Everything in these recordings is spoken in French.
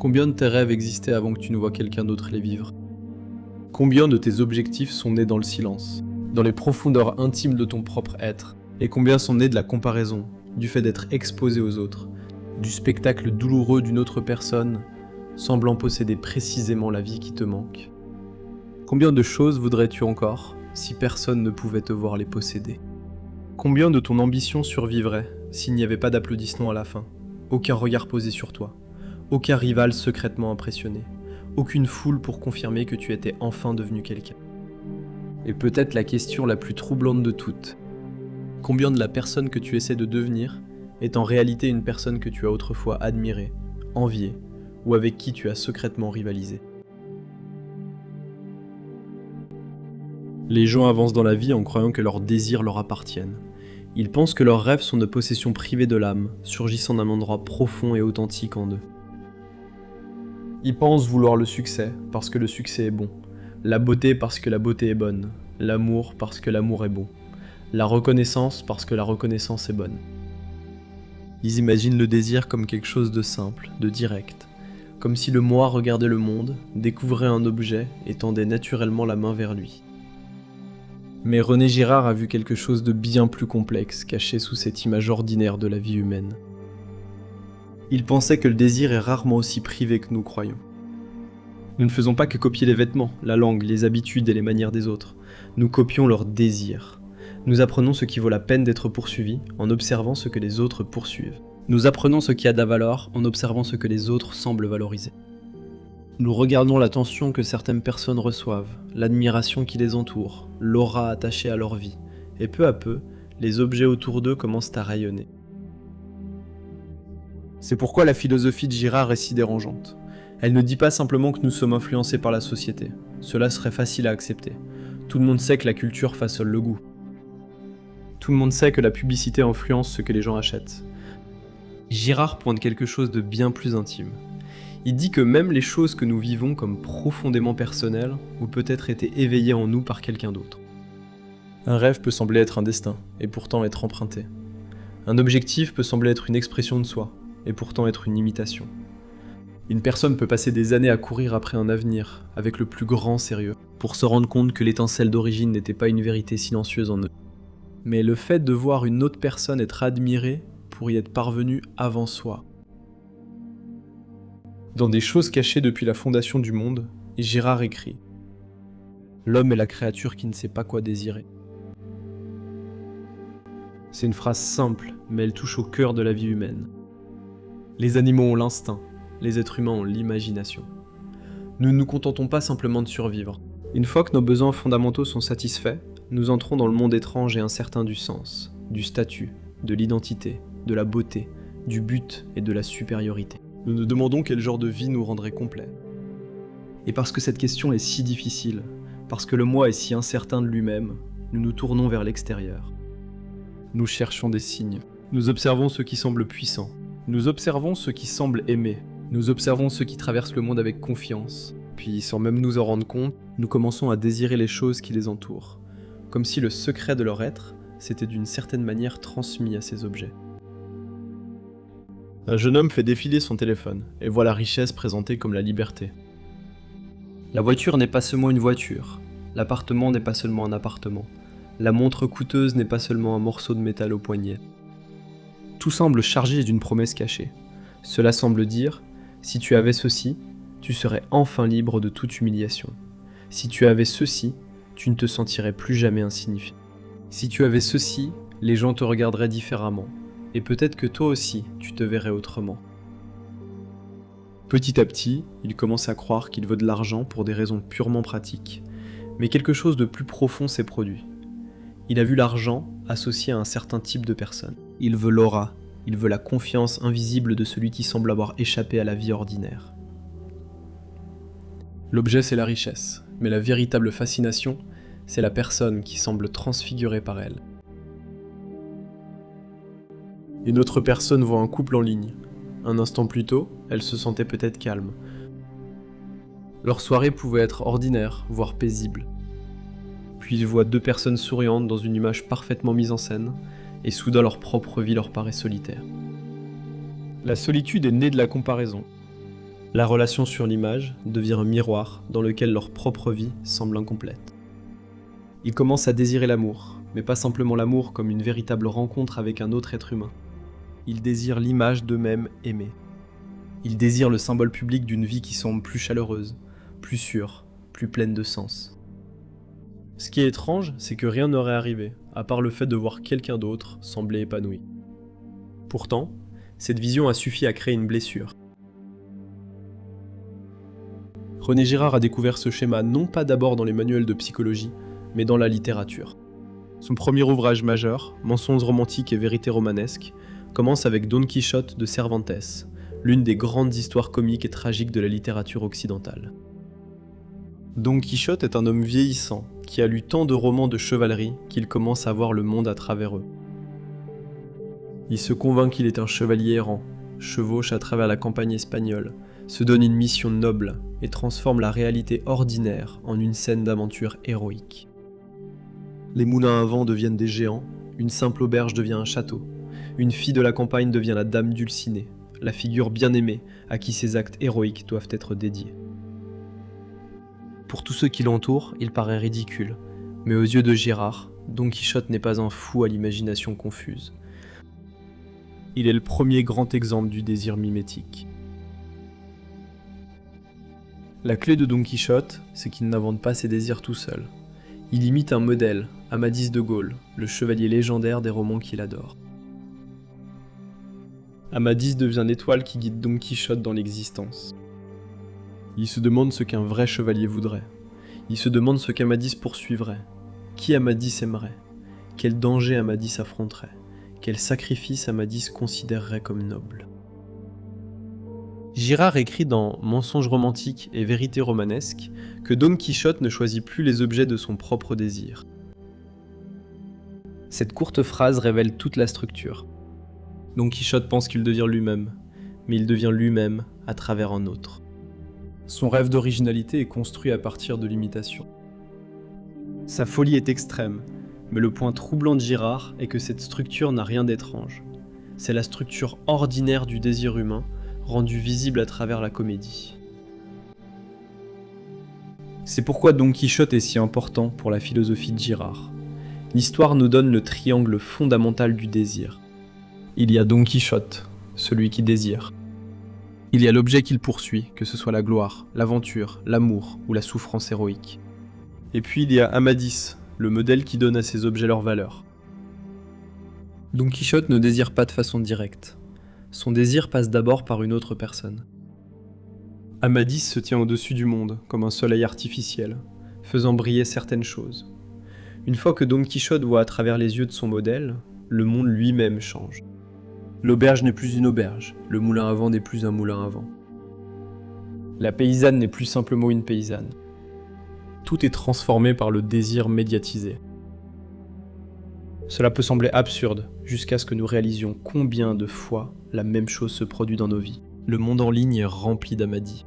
Combien de tes rêves existaient avant que tu ne vois quelqu'un d'autre les vivre? Combien de tes objectifs sont nés dans le silence, dans les profondeurs intimes de ton propre être? Et combien sont nés de la comparaison, du fait d'être exposé aux autres, du spectacle douloureux d'une autre personne, semblant posséder précisément la vie qui te manque? Combien de choses voudrais-tu encore, si personne ne pouvait te voir les posséder? Combien de ton ambition survivrait, s'il n'y avait pas d'applaudissements à la fin? Aucun regard posé sur toi, aucun rival secrètement impressionné, aucune foule pour confirmer que tu étais enfin devenu quelqu'un. Et peut-être la question la plus troublante de toutes. Combien de la personne que tu essaies de devenir est en réalité une personne que tu as autrefois admirée, enviée, ou avec qui tu as secrètement rivalisé? Les gens avancent dans la vie en croyant que leurs désirs leur appartiennent. Ils pensent que leurs rêves sont de possessions privées de l'âme, surgissant d'un endroit profond et authentique en eux. Ils pensent vouloir le succès parce que le succès est bon, la beauté parce que la beauté est bonne, l'amour parce que l'amour est bon, la reconnaissance parce que la reconnaissance est bonne. Ils imaginent le désir comme quelque chose de simple, de direct, comme si le moi regardait le monde, découvrait un objet et tendait naturellement la main vers lui. Mais René Girard a vu quelque chose de bien plus complexe caché sous cette image ordinaire de la vie humaine. Il pensait que le désir est rarement aussi privé que nous croyons. Nous ne faisons pas que copier les vêtements, la langue, les habitudes et les manières des autres. Nous copions leurs désirs. Nous apprenons ce qui vaut la peine d'être poursuivi en observant ce que les autres poursuivent. Nous apprenons ce qui a de la valeur en observant ce que les autres semblent valoriser. Nous regardons l'attention que certaines personnes reçoivent, l'admiration qui les entoure, l'aura attachée à leur vie, et peu à peu, les objets autour d'eux commencent à rayonner. C'est pourquoi la philosophie de Girard est si dérangeante. Elle ne dit pas simplement que nous sommes influencés par la société. Cela serait facile à accepter. Tout le monde sait que la culture façonne le goût. Tout le monde sait que la publicité influence ce que les gens achètent. Girard pointe quelque chose de bien plus intime. Il dit que même les choses que nous vivons comme profondément personnelles ont peut-être été éveillées en nous par quelqu'un d'autre. Un rêve peut sembler être un destin, et pourtant être emprunté. Un objectif peut sembler être une expression de soi, et pourtant être une imitation. Une personne peut passer des années à courir après un avenir, avec le plus grand sérieux, pour se rendre compte que l'étincelle d'origine n'était pas une vérité silencieuse en eux. Mais le fait de voir une autre personne être admirée pour y être parvenu avant soi. Dans des choses cachées depuis la fondation du monde, Girard écrit « L'homme est la créature qui ne sait pas quoi désirer ». C'est une phrase simple, mais elle touche au cœur de la vie humaine. Les animaux ont l'instinct, les êtres humains ont l'imagination. Nous ne nous contentons pas simplement de survivre. Une fois que nos besoins fondamentaux sont satisfaits, nous entrons dans le monde étrange et incertain du sens, du statut, de l'identité, de la beauté, du but et de la supériorité. Nous nous demandons quel genre de vie nous rendrait complet. Et parce que cette question est si difficile, parce que le moi est si incertain de lui-même, nous nous tournons vers l'extérieur. Nous cherchons des signes. Nous observons ceux qui semblent puissants. Nous observons ceux qui semblent aimer. Nous observons ceux qui traversent le monde avec confiance. Puis, sans même nous en rendre compte, nous commençons à désirer les choses qui les entourent. Comme si le secret de leur être s'était d'une certaine manière transmis à ces objets. Un jeune homme fait défiler son téléphone, et voit la richesse présentée comme la liberté. La voiture n'est pas seulement une voiture, l'appartement n'est pas seulement un appartement, la montre coûteuse n'est pas seulement un morceau de métal au poignet. Tout semble chargé d'une promesse cachée. Cela semble dire, si tu avais ceci, tu serais enfin libre de toute humiliation. Si tu avais ceci, tu ne te sentirais plus jamais insignifiant. Si tu avais ceci, les gens te regarderaient différemment. Et peut-être que toi aussi, tu te verrais autrement. Petit à petit, il commence à croire qu'il veut de l'argent pour des raisons purement pratiques. Mais quelque chose de plus profond s'est produit. Il a vu l'argent associé à un certain type de personne. Il veut l'aura, il veut la confiance invisible de celui qui semble avoir échappé à la vie ordinaire. L'objet, c'est la richesse, mais la véritable fascination, c'est la personne qui semble transfigurée par elle. Une autre personne voit un couple en ligne. Un instant plus tôt, elle se sentait peut-être calme. Leur soirée pouvait être ordinaire, voire paisible. Puis ils voient deux personnes souriantes dans une image parfaitement mise en scène, et soudain leur propre vie leur paraît solitaire. La solitude est née de la comparaison. La relation sur l'image devient un miroir dans lequel leur propre vie semble incomplète. Ils commencent à désirer l'amour, mais pas simplement l'amour comme une véritable rencontre avec un autre être humain. Ils désirent l'image d'eux-mêmes aimés. Ils désirent le symbole public d'une vie qui semble plus chaleureuse, plus sûre, plus pleine de sens. Ce qui est étrange, c'est que rien n'aurait arrivé, à part le fait de voir quelqu'un d'autre sembler épanoui. Pourtant, cette vision a suffi à créer une blessure. René Girard a découvert ce schéma non pas d'abord dans les manuels de psychologie, mais dans la littérature. Son premier ouvrage majeur, Mensonges romantiques et vérités romanesques, commence avec Don Quichotte de Cervantes, l'une des grandes histoires comiques et tragiques de la littérature occidentale. Don Quichotte est un homme vieillissant, qui a lu tant de romans de chevalerie qu'il commence à voir le monde à travers eux. Il se convainc qu'il est un chevalier errant, chevauche à travers la campagne espagnole, se donne une mission noble et transforme la réalité ordinaire en une scène d'aventure héroïque. Les moulins à vent deviennent des géants, une simple auberge devient un château, une fille de la campagne devient la dame Dulcinée, la figure bien-aimée à qui ces actes héroïques doivent être dédiés. Pour tous ceux qui l'entourent, il paraît ridicule, mais aux yeux de Girard, Don Quichotte n'est pas un fou à l'imagination confuse. Il est le premier grand exemple du désir mimétique. La clé de Don Quichotte, c'est qu'il n'invente pas ses désirs tout seul. Il imite un modèle, Amadis de Gaule, le chevalier légendaire des romans qu'il adore. Amadis devient l'étoile qui guide Don Quichotte dans l'existence. Il se demande ce qu'un vrai chevalier voudrait. Il se demande ce qu'Amadis poursuivrait. Qui Amadis aimerait? Quel danger Amadis affronterait? Quel sacrifice Amadis considérerait comme noble? Girard écrit dans Mensonges romantiques et vérités romanesques que Don Quichotte ne choisit plus les objets de son propre désir. Cette courte phrase révèle toute la structure. Don Quichotte pense qu'il devient lui-même, mais il devient lui-même à travers un autre. Son rêve d'originalité est construit à partir de l'imitation. Sa folie est extrême, mais le point troublant de Girard est que cette structure n'a rien d'étrange. C'est la structure ordinaire du désir humain, rendue visible à travers la comédie. C'est pourquoi Don Quichotte est si important pour la philosophie de Girard. L'histoire nous donne le triangle fondamental du désir. Il y a Don Quichotte, celui qui désire. Il y a l'objet qu'il poursuit, que ce soit la gloire, l'aventure, l'amour ou la souffrance héroïque. Et puis il y a Amadis, le modèle qui donne à ces objets leur valeur. Don Quichotte ne désire pas de façon directe. Son désir passe d'abord par une autre personne. Amadis se tient au-dessus du monde, comme un soleil artificiel, faisant briller certaines choses. Une fois que Don Quichotte voit à travers les yeux de son modèle, le monde lui-même change. L'auberge n'est plus une auberge, le moulin à vent n'est plus un moulin à vent. La paysanne n'est plus simplement une paysanne. Tout est transformé par le désir médiatisé. Cela peut sembler absurde, jusqu'à ce que nous réalisions combien de fois la même chose se produit dans nos vies. Le monde en ligne est rempli d'Amadis.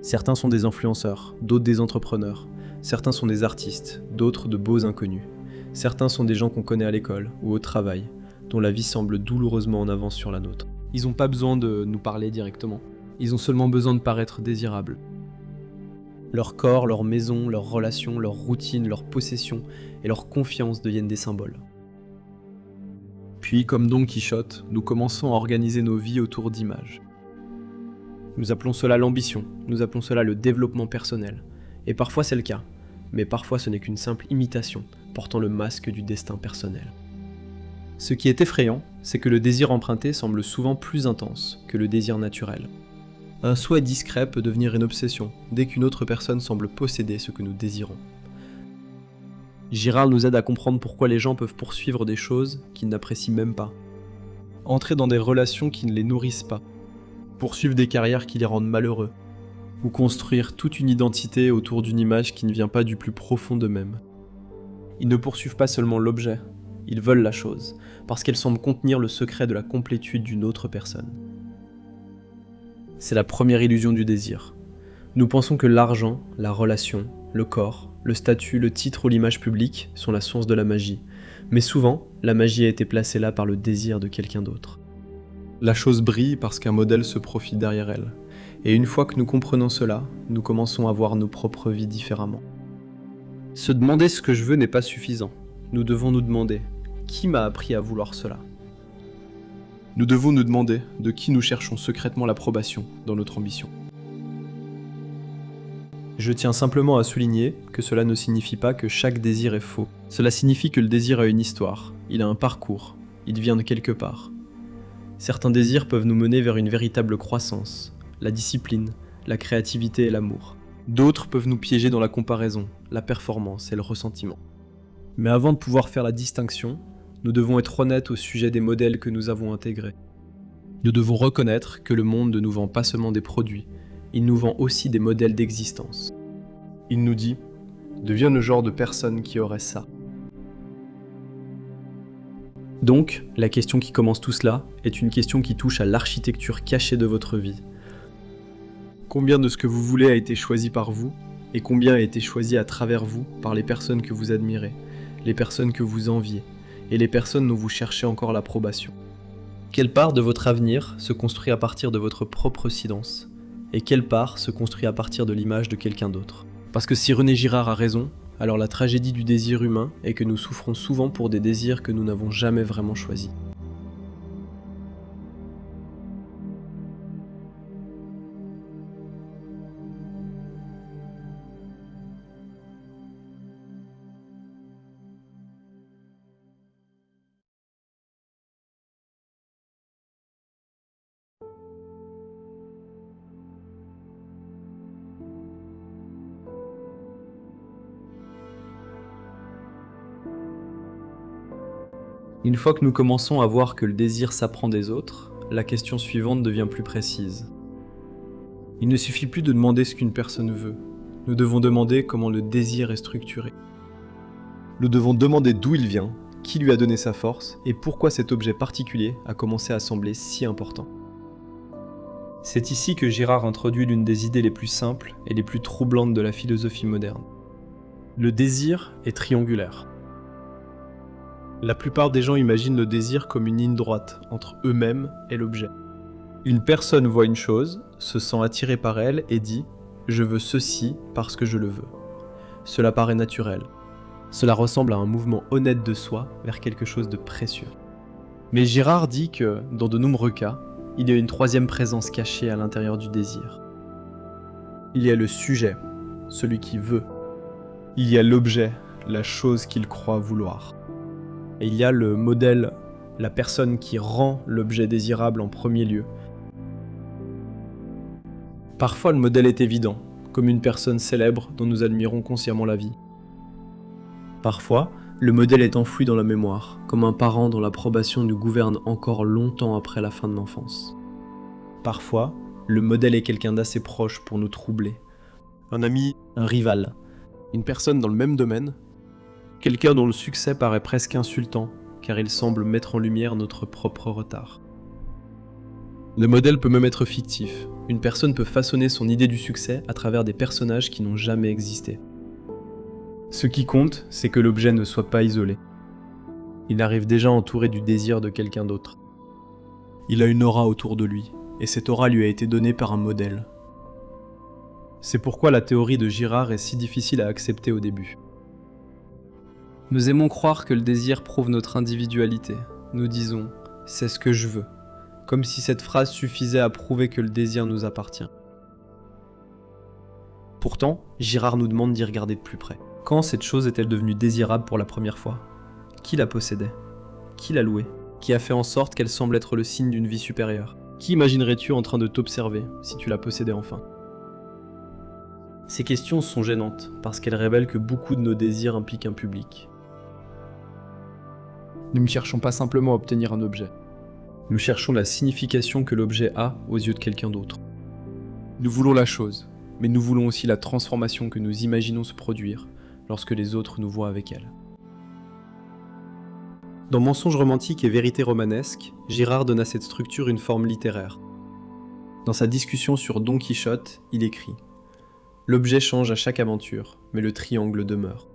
Certains sont des influenceurs, d'autres des entrepreneurs. Certains sont des artistes, d'autres de beaux inconnus. Certains sont des gens qu'on connaît à l'école ou au travail, dont la vie semble douloureusement en avance sur la nôtre. Ils n'ont pas besoin de nous parler directement. Ils ont seulement besoin de paraître désirables. Leur corps, leur maison, leurs relations, leurs routines, leurs possessions et leur confiance deviennent des symboles. Puis, comme Don Quichotte, nous commençons à organiser nos vies autour d'images. Nous appelons cela l'ambition, nous appelons cela le développement personnel. Et parfois c'est le cas, mais parfois ce n'est qu'une simple imitation, portant le masque du destin personnel. Ce qui est effrayant, c'est que le désir emprunté semble souvent plus intense que le désir naturel. Un souhait discret peut devenir une obsession, dès qu'une autre personne semble posséder ce que nous désirons. Girard nous aide à comprendre pourquoi les gens peuvent poursuivre des choses qu'ils n'apprécient même pas, entrer dans des relations qui ne les nourrissent pas, poursuivre des carrières qui les rendent malheureux, ou construire toute une identité autour d'une image qui ne vient pas du plus profond d'eux-mêmes. Ils ne poursuivent pas seulement l'objet, ils veulent la chose, parce qu'elle semble contenir le secret de la complétude d'une autre personne. C'est la première illusion du désir. Nous pensons que l'argent, la relation, le corps, le statut, le titre ou l'image publique sont la source de la magie, mais souvent, la magie a été placée là par le désir de quelqu'un d'autre. La chose brille parce qu'un modèle se profile derrière elle, Et une fois que nous comprenons cela, nous commençons à voir nos propres vies différemment. Se demander ce que je veux n'est pas suffisant. Nous devons nous demander, qui m'a appris à vouloir cela ? Nous devons nous demander de qui nous cherchons secrètement l'approbation dans notre ambition. Je tiens simplement à souligner que cela ne signifie pas que chaque désir est faux. Cela signifie que le désir a une histoire, il a un parcours, il vient de quelque part. Certains désirs peuvent nous mener vers une véritable croissance, la discipline, la créativité et l'amour. D'autres peuvent nous piéger dans la comparaison, la performance et le ressentiment. Mais avant de pouvoir faire la distinction, nous devons être honnêtes au sujet des modèles que nous avons intégrés. Nous devons reconnaître que le monde ne nous vend pas seulement des produits, il nous vend aussi des modèles d'existence. Il nous dit « Deviens le genre de personne qui aurait ça ». Donc, la question qui commence tout cela est une question qui touche à l'architecture cachée de votre vie. Combien de ce que vous voulez a été choisi par vous, et combien a été choisi à travers vous par les personnes que vous admirez, les personnes que vous enviez, et les personnes dont vous cherchez encore l'approbation. Quelle part de votre avenir se construit à partir de votre propre silence, et quelle part se construit à partir de l'image de quelqu'un d'autre ? Parce que si René Girard a raison, alors la tragédie du désir humain est que nous souffrons souvent pour des désirs que nous n'avons jamais vraiment choisis. Une fois que nous commençons à voir que le désir s'apprend des autres, la question suivante devient plus précise. Il ne suffit plus de demander ce qu'une personne veut, nous devons demander comment le désir est structuré. Nous devons demander d'où il vient, qui lui a donné sa force et pourquoi cet objet particulier a commencé à sembler si important. C'est ici que Girard introduit l'une des idées les plus simples et les plus troublantes de la philosophie moderne. Le désir est triangulaire. La plupart des gens imaginent le désir comme une ligne droite entre eux-mêmes et l'objet. Une personne voit une chose, se sent attirée par elle et dit « je veux ceci parce que je le veux ». Cela paraît naturel. Cela ressemble à un mouvement honnête de soi vers quelque chose de précieux. Mais Girard dit que, dans de nombreux cas, il y a une troisième présence cachée à l'intérieur du désir. Il y a le sujet, celui qui veut. Il y a l'objet, la chose qu'il croit vouloir. Et il y a le modèle, la personne qui rend l'objet désirable en premier lieu. Parfois le modèle est évident, comme une personne célèbre dont nous admirons consciemment la vie. Parfois, le modèle est enfoui dans la mémoire, comme un parent dont l'approbation nous gouverne encore longtemps après la fin de l'enfance. Parfois, le modèle est quelqu'un d'assez proche pour nous troubler. Un ami, un rival, une personne dans le même domaine, quelqu'un dont le succès paraît presque insultant, car il semble mettre en lumière notre propre retard. Le modèle peut même être fictif. Une personne peut façonner son idée du succès à travers des personnages qui n'ont jamais existé. Ce qui compte, c'est que l'objet ne soit pas isolé. Il arrive déjà entouré du désir de quelqu'un d'autre. Il a une aura autour de lui, et cette aura lui a été donnée par un modèle. C'est pourquoi la théorie de Girard est si difficile à accepter au début. Nous aimons croire que le désir prouve notre individualité. Nous disons « c'est ce que je veux », comme si cette phrase suffisait à prouver que le désir nous appartient. Pourtant, Girard nous demande d'y regarder de plus près. Quand cette chose est-elle devenue désirable pour la première fois ? Qui la possédait ? Qui l'a louée ? Qui a fait en sorte qu'elle semble être le signe d'une vie supérieure ? Qui imaginerais-tu en train de t'observer si tu la possédais enfin ? Ces questions sont gênantes parce qu'elles révèlent que beaucoup de nos désirs impliquent un public. Nous ne cherchons pas simplement à obtenir un objet. Nous cherchons la signification que l'objet a aux yeux de quelqu'un d'autre. Nous voulons la chose, mais nous voulons aussi la transformation que nous imaginons se produire lorsque les autres nous voient avec elle. Dans Mensonge romantique et vérité romanesque, Girard donne à cette structure une forme littéraire. Dans sa discussion sur Don Quichotte, il écrit « L'objet change à chaque aventure, mais le triangle demeure ».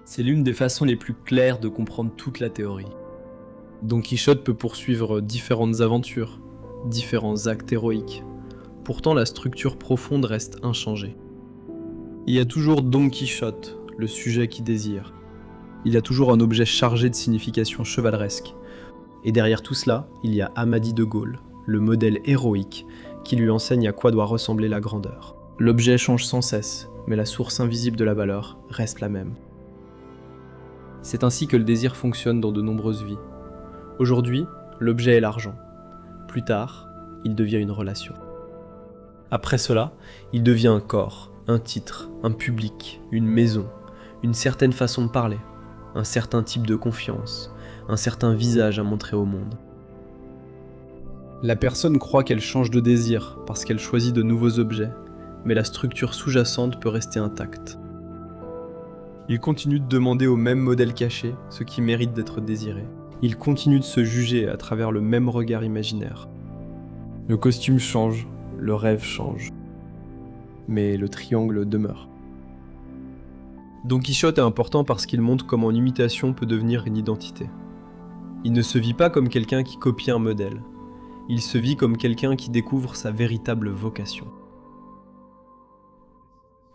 C'est l'une des façons les plus claires de comprendre toute la théorie. Don Quichotte peut poursuivre différentes aventures, différents actes héroïques. Pourtant, la structure profonde reste inchangée. Il y a toujours Don Quichotte, le sujet qui désire. Il y a toujours un objet chargé de signification chevaleresque. Et derrière tout cela, il y a Amadi de Gaulle, le modèle héroïque qui lui enseigne à quoi doit ressembler la grandeur. L'objet change sans cesse, mais la source invisible de la valeur reste la même. C'est ainsi que le désir fonctionne dans de nombreuses vies. Aujourd'hui, l'objet est l'argent. Plus tard, il devient une relation. Après cela, il devient un corps, un titre, un public, une maison, une certaine façon de parler, un certain type de confiance, un certain visage à montrer au monde. La personne croit qu'elle change de désir parce qu'elle choisit de nouveaux objets, mais la structure sous-jacente peut rester intacte. Il continue de demander au même modèle caché ce qui mérite d'être désiré. Il continue de se juger à travers le même regard imaginaire. Le costume change, le rêve change. Mais le triangle demeure. Don Quichotte est important parce qu'il montre comment une imitation peut devenir une identité. Il ne se vit pas comme quelqu'un qui copie un modèle. Il se vit comme quelqu'un qui découvre sa véritable vocation.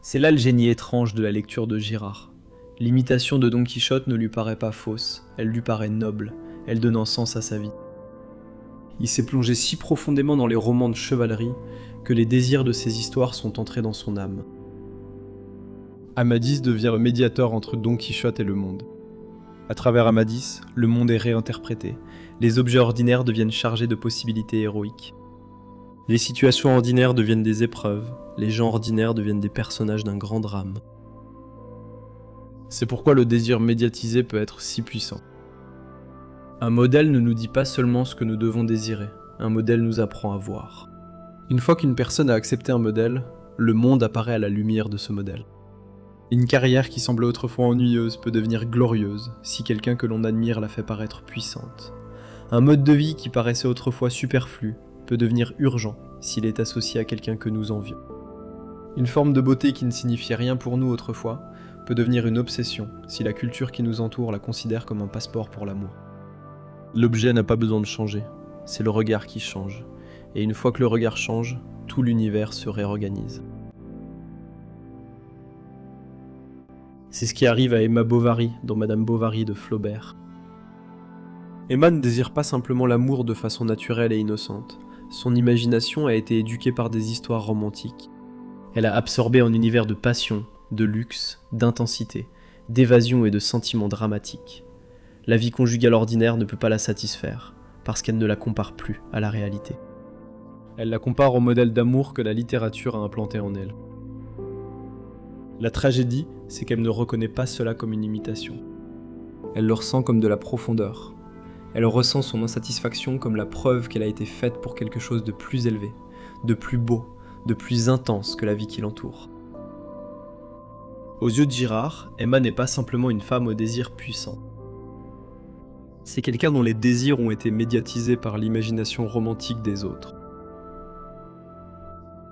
C'est là le génie étrange de la lecture de Girard. L'imitation de Don Quichotte ne lui paraît pas fausse, elle lui paraît noble, elle donne un sens à sa vie. Il s'est plongé si profondément dans les romans de chevalerie que les désirs de ses histoires sont entrés dans son âme. Amadis devient le médiateur entre Don Quichotte et le monde. À travers Amadis, le monde est réinterprété. Les objets ordinaires deviennent chargés de possibilités héroïques. Les situations ordinaires deviennent des épreuves, les gens ordinaires deviennent des personnages d'un grand drame. C'est pourquoi le désir médiatisé peut être si puissant. Un modèle ne nous dit pas seulement ce que nous devons désirer, un modèle nous apprend à voir. Une fois qu'une personne a accepté un modèle, le monde apparaît à la lumière de ce modèle. Une carrière qui semblait autrefois ennuyeuse peut devenir glorieuse si quelqu'un que l'on admire la fait paraître puissante. Un mode de vie qui paraissait autrefois superflu peut devenir urgent s'il est associé à quelqu'un que nous envions. Une forme de beauté qui ne signifiait rien pour nous autrefois peut devenir une obsession si la culture qui nous entoure la considère comme un passeport pour l'amour. L'objet n'a pas besoin de changer, c'est le regard qui change. Et une fois que le regard change, tout l'univers se réorganise. C'est ce qui arrive à Emma Bovary dans Madame Bovary de Flaubert. Emma ne désire pas simplement l'amour de façon naturelle et innocente. Son imagination a été éduquée par des histoires romantiques. Elle a absorbé un univers de passion, de luxe, d'intensité, d'évasion et de sentiments dramatiques. La vie conjugale ordinaire ne peut pas la satisfaire, parce qu'elle ne la compare plus à la réalité. Elle la compare au modèle d'amour que la littérature a implanté en elle. La tragédie, c'est qu'elle ne reconnaît pas cela comme une imitation. Elle le ressent comme de la profondeur. Elle ressent son insatisfaction comme la preuve qu'elle a été faite pour quelque chose de plus élevé, de plus beau, de plus intense que la vie qui l'entoure. Aux yeux de Girard, Emma n'est pas simplement une femme au désir puissant. C'est quelqu'un dont les désirs ont été médiatisés par l'imagination romantique des autres.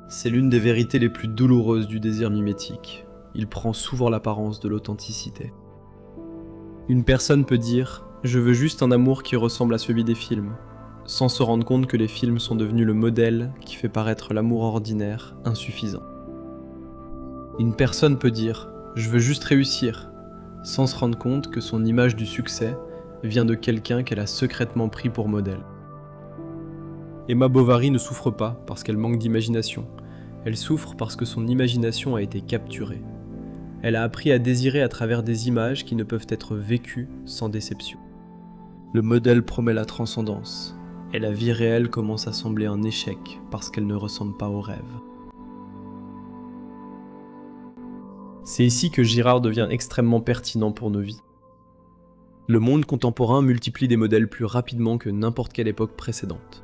C'est l'une des vérités les plus douloureuses du désir mimétique. Il prend souvent l'apparence de l'authenticité. Une personne peut dire « Je veux juste un amour qui ressemble à celui des films », sans se rendre compte que les films sont devenus le modèle qui fait paraître l'amour ordinaire insuffisant. Une personne peut dire « Je veux juste réussir », sans se rendre compte que son image du succès vient de quelqu'un qu'elle a secrètement pris pour modèle. Emma Bovary ne souffre pas parce qu'elle manque d'imagination, elle souffre parce que son imagination a été capturée. Elle a appris à désirer à travers des images qui ne peuvent être vécues sans déception. Le modèle promet la transcendance, et la vie réelle commence à sembler un échec parce qu'elle ne ressemble pas au rêve. C'est ici que Girard devient extrêmement pertinent pour nos vies. Le monde contemporain multiplie des modèles plus rapidement que n'importe quelle époque précédente.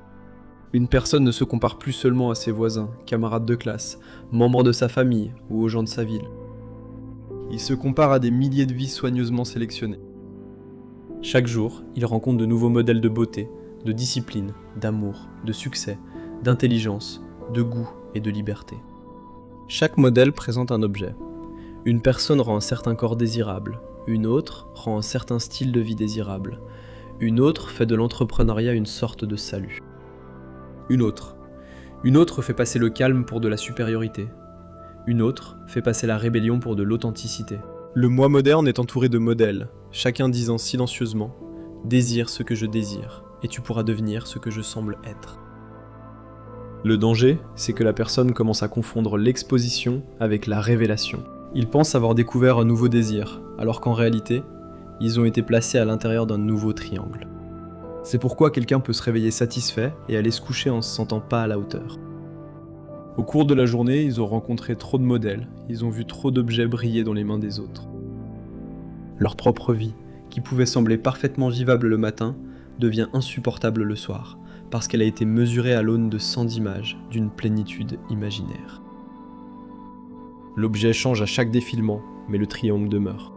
Une personne ne se compare plus seulement à ses voisins, camarades de classe, membres de sa famille ou aux gens de sa ville. Il se compare à des milliers de vies soigneusement sélectionnées. Chaque jour, il rencontre de nouveaux modèles de beauté, de discipline, d'amour, de succès, d'intelligence, de goût et de liberté. Chaque modèle présente un objet. Une personne rend un certain corps désirable, une autre rend un certain style de vie désirable, une autre fait de l'entrepreneuriat une sorte de salut. Une autre Une autre fait passer le calme pour de la supériorité. Une autre fait passer la rébellion pour de l'authenticité. Le moi moderne est entouré de modèles, chacun disant silencieusement « Désire ce que je désire, et tu pourras devenir ce que je semble être ». Le danger, c'est que la personne commence à confondre l'exposition avec la révélation. Ils pensent avoir découvert un nouveau désir, alors qu'en réalité, ils ont été placés à l'intérieur d'un nouveau triangle. C'est pourquoi quelqu'un peut se réveiller satisfait et aller se coucher en se sentant pas à la hauteur. Au cours de la journée, ils ont rencontré trop de modèles, ils ont vu trop d'objets briller dans les mains des autres. Leur propre vie, qui pouvait sembler parfaitement vivable le matin, devient insupportable le soir, parce qu'elle a été mesurée à l'aune de 100 images d'une plénitude imaginaire. L'objet change à chaque défilement, mais le triangle demeure.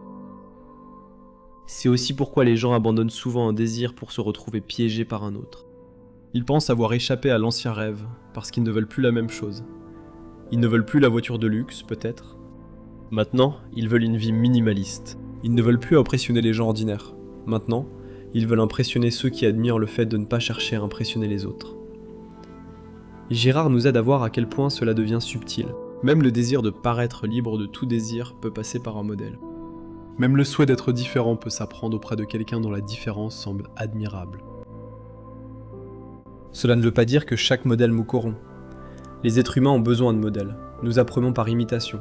C'est aussi pourquoi les gens abandonnent souvent un désir pour se retrouver piégés par un autre. Ils pensent avoir échappé à l'ancien rêve, parce qu'ils ne veulent plus la même chose. Ils ne veulent plus la voiture de luxe, peut-être. Maintenant, ils veulent une vie minimaliste. Ils ne veulent plus impressionner les gens ordinaires. Maintenant, ils veulent impressionner ceux qui admirent le fait de ne pas chercher à impressionner les autres. Girard nous aide à voir à quel point cela devient subtil. Même le désir de paraître libre de tout désir peut passer par un modèle. Même le souhait d'être différent peut s'apprendre auprès de quelqu'un dont la différence semble admirable. Cela ne veut pas dire que chaque modèle nous corrompt. Les êtres humains ont besoin de modèles. Nous apprenons par imitation.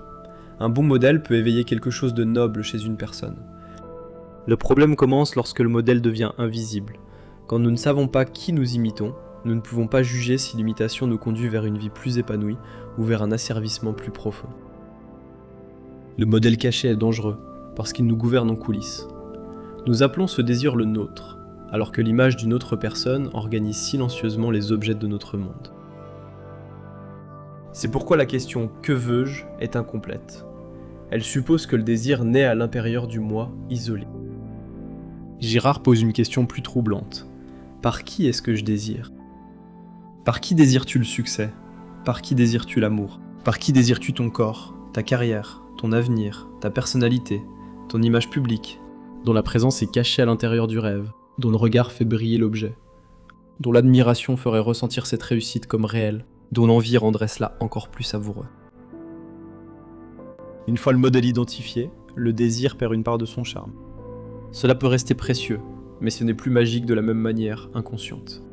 Un bon modèle peut éveiller quelque chose de noble chez une personne. Le problème commence lorsque le modèle devient invisible. Quand nous ne savons pas qui nous imitons, nous ne pouvons pas juger si l'imitation nous conduit vers une vie plus épanouie ou vers un asservissement plus profond. Le modèle caché est dangereux, parce qu'il nous gouverne en coulisses. Nous appelons ce désir le nôtre, alors que l'image d'une autre personne organise silencieusement les objets de notre monde. C'est pourquoi la question « que veux-je » est incomplète. Elle suppose que le désir naît à l'intérieur du moi isolé. Girard pose une question plus troublante. Par qui est-ce que je désire ? Par qui désires-tu le succès ? Par qui désires-tu l'amour ? Par qui désires-tu ton corps, ta carrière, ton avenir, ta personnalité, ton image publique, dont la présence est cachée à l'intérieur du rêve, dont le regard fait briller l'objet, dont l'admiration ferait ressentir cette réussite comme réelle, dont l'envie rendrait cela encore plus savoureux. Une fois le modèle identifié, le désir perd une part de son charme. Cela peut rester précieux, mais ce n'est plus magique de la même manière, inconsciente.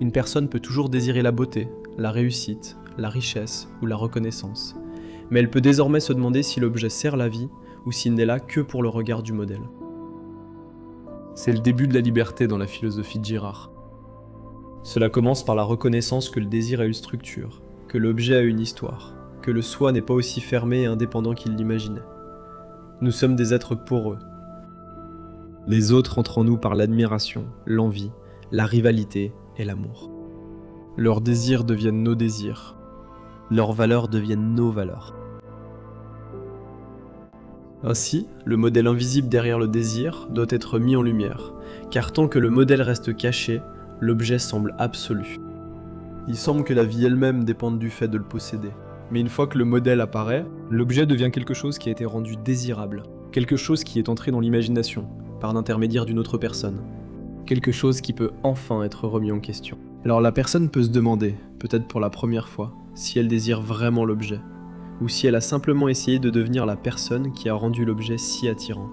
Une personne peut toujours désirer la beauté, la réussite, la richesse ou la reconnaissance, mais elle peut désormais se demander si l'objet sert la vie ou s'il n'est là que pour le regard du modèle. C'est le début de la liberté dans la philosophie de Girard. Cela commence par la reconnaissance que le désir a une structure, que l'objet a une histoire, que le soi n'est pas aussi fermé et indépendant qu'il l'imaginait. Nous sommes des êtres poreux. Les autres entrent en nous par l'admiration, l'envie, la rivalité et l'amour. Leurs désirs deviennent nos désirs. Leurs valeurs deviennent nos valeurs. Ainsi, le modèle invisible derrière le désir doit être mis en lumière, car tant que le modèle reste caché, l'objet semble absolu. Il semble que la vie elle-même dépende du fait de le posséder. Mais une fois que le modèle apparaît, l'objet devient quelque chose qui a été rendu désirable, quelque chose qui est entré dans l'imagination, par l'intermédiaire d'une autre personne, quelque chose qui peut enfin être remis en question. Alors la personne peut se demander, peut-être pour la première fois, si elle désire vraiment l'objet, ou si elle a simplement essayé de devenir la personne qui a rendu l'objet si attirant.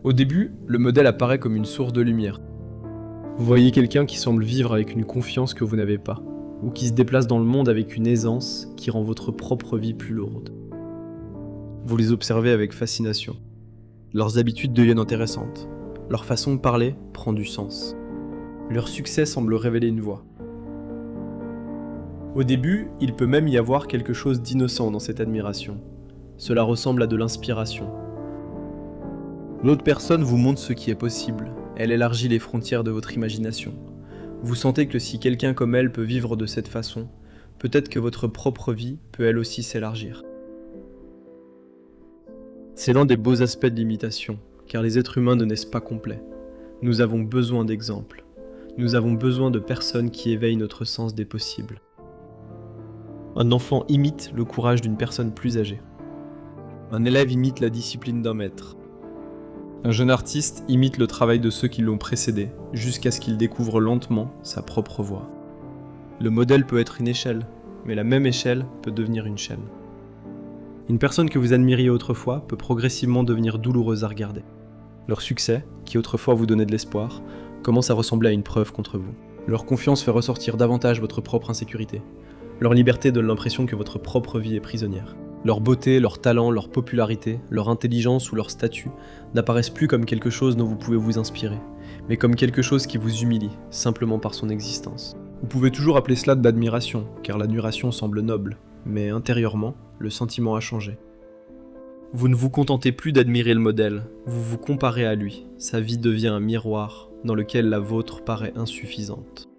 Au début, le modèle apparaît comme une source de lumière. Vous voyez quelqu'un qui semble vivre avec une confiance que vous n'avez pas, ou qui se déplace dans le monde avec une aisance qui rend votre propre vie plus lourde. Vous les observez avec fascination. Leurs habitudes deviennent intéressantes. Leur façon de parler prend du sens. Leur succès semble révéler une voie. Au début, il peut même y avoir quelque chose d'innocent dans cette admiration. Cela ressemble à de l'inspiration. L'autre personne vous montre ce qui est possible, elle élargit les frontières de votre imagination. Vous sentez que si quelqu'un comme elle peut vivre de cette façon, peut-être que votre propre vie peut elle aussi s'élargir. C'est l'un des beaux aspects de l'imitation, car les êtres humains ne naissent pas complets. Nous avons besoin d'exemples. Nous avons besoin de personnes qui éveillent notre sens des possibles. Un enfant imite le courage d'une personne plus âgée. Un élève imite la discipline d'un maître. Un jeune artiste imite le travail de ceux qui l'ont précédé, jusqu'à ce qu'il découvre lentement sa propre voie. Le modèle peut être une échelle, mais la même échelle peut devenir une chaîne. Une personne que vous admiriez autrefois peut progressivement devenir douloureuse à regarder. Leur succès, qui autrefois vous donnait de l'espoir, commence à ressembler à une preuve contre vous. Leur confiance fait ressortir davantage votre propre insécurité. Leur liberté donne l'impression que votre propre vie est prisonnière. Leur beauté, leur talent, leur popularité, leur intelligence ou leur statut n'apparaissent plus comme quelque chose dont vous pouvez vous inspirer, mais comme quelque chose qui vous humilie, simplement par son existence. Vous pouvez toujours appeler cela de l'admiration, car l'admiration semble noble, mais intérieurement, le sentiment a changé. Vous ne vous contentez plus d'admirer le modèle, vous vous comparez à lui. Sa vie devient un miroir dans lequel la vôtre paraît insuffisante.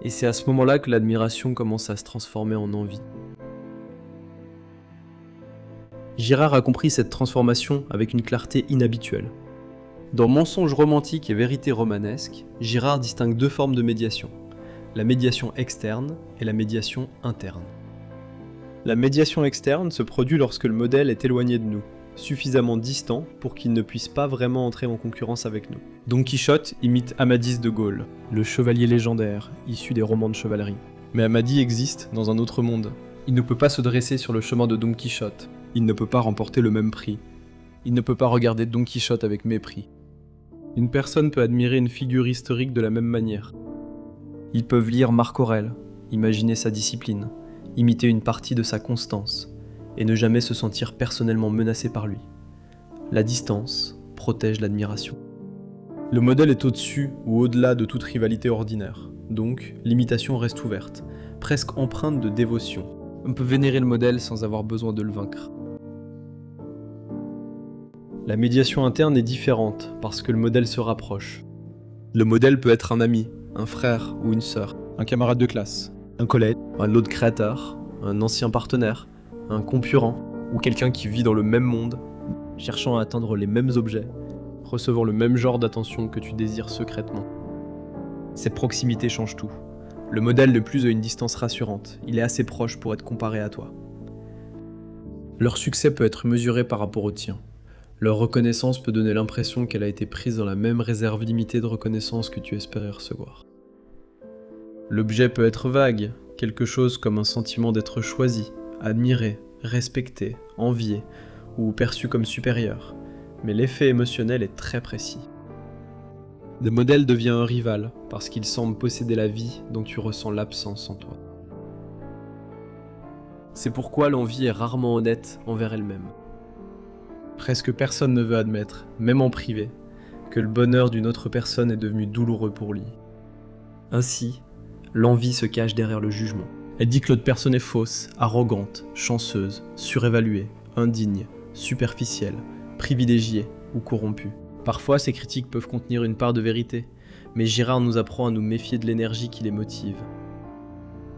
Et c'est à ce moment-là que l'admiration commence à se transformer en envie. Girard a compris cette transformation avec une clarté inhabituelle. Dans Mensonge romantique et vérité romanesque, Girard distingue deux formes de médiation, la médiation externe et la médiation interne. La médiation externe se produit lorsque le modèle est éloigné de nous, suffisamment distant pour qu'il ne puisse pas vraiment entrer en concurrence avec nous. Don Quichotte imite Amadis de Gaule, le chevalier légendaire, issu des romans de chevalerie. Mais Amadis existe dans un autre monde. Il ne peut pas se dresser sur le chemin de Don Quichotte. Il ne peut pas remporter le même prix. Il ne peut pas regarder Don Quichotte avec mépris. Une personne peut admirer une figure historique de la même manière. Ils peuvent lire Marc Aurèle, imaginer sa discipline, imiter une partie de sa constance, et ne jamais se sentir personnellement menacé par lui. La distance protège l'admiration. Le modèle est au-dessus ou au-delà de toute rivalité ordinaire, donc l'imitation reste ouverte, presque empreinte de dévotion. On peut vénérer le modèle sans avoir besoin de le vaincre. La médiation interne est différente parce que le modèle se rapproche. Le modèle peut être un ami, un frère ou une sœur, un camarade de classe, un collègue, un lot de créateurs, un ancien partenaire, un concurrent ou quelqu'un qui vit dans le même monde, cherchant à atteindre les mêmes objets, recevant le même genre d'attention que tu désires secrètement. Cette proximité change tout. Le modèle n'est plus à une distance rassurante, il est assez proche pour être comparé à toi. Leur succès peut être mesuré par rapport au tien. Leur reconnaissance peut donner l'impression qu'elle a été prise dans la même réserve limitée de reconnaissance que tu espérais recevoir. L'objet peut être vague, quelque chose comme un sentiment d'être choisi, admiré, respecté, envié ou perçu comme supérieur, mais l'effet émotionnel est très précis. Le modèle devient un rival parce qu'il semble posséder la vie dont tu ressens l'absence en toi. C'est pourquoi l'envie est rarement honnête envers elle-même. Presque personne ne veut admettre, même en privé, que le bonheur d'une autre personne est devenu douloureux pour lui. Ainsi, l'envie se cache derrière le jugement. Elle dit que l'autre personne est fausse, arrogante, chanceuse, surévaluée, indigne, superficielle, privilégiée ou corrompue. Parfois, ces critiques peuvent contenir une part de vérité, mais Girard nous apprend à nous méfier de l'énergie qui les motive.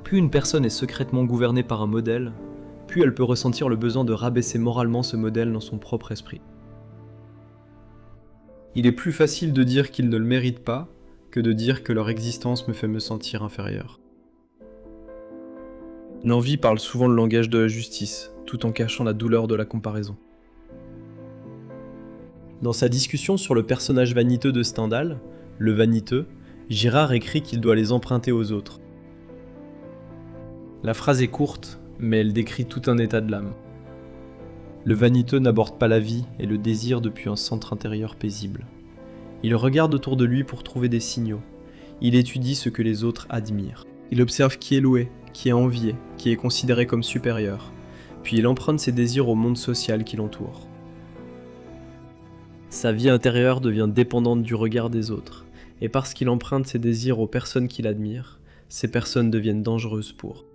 Plus une personne est secrètement gouvernée par un modèle, plus elle peut ressentir le besoin de rabaisser moralement ce modèle dans son propre esprit. Il est plus facile de dire qu'ils ne le méritent pas que de dire que leur existence me fait me sentir inférieur. L'envie parle souvent le langage de la justice, tout en cachant la douleur de la comparaison. Dans sa discussion sur le personnage vaniteux de Stendhal, le vaniteux, Girard écrit qu'il doit les emprunter aux autres. La phrase est courte, mais elle décrit tout un état de l'âme. Le vaniteux n'aborde pas la vie et le désir depuis un centre intérieur paisible. Il regarde autour de lui pour trouver des signaux. Il étudie ce que les autres admirent. Il observe qui est loué, qui est envié, qui est considéré comme supérieur. Puis il emprunte ses désirs au monde social qui l'entoure. Sa vie intérieure devient dépendante du regard des autres. Et parce qu'il emprunte ses désirs aux personnes qu'il admire, ces personnes deviennent dangereuses pour.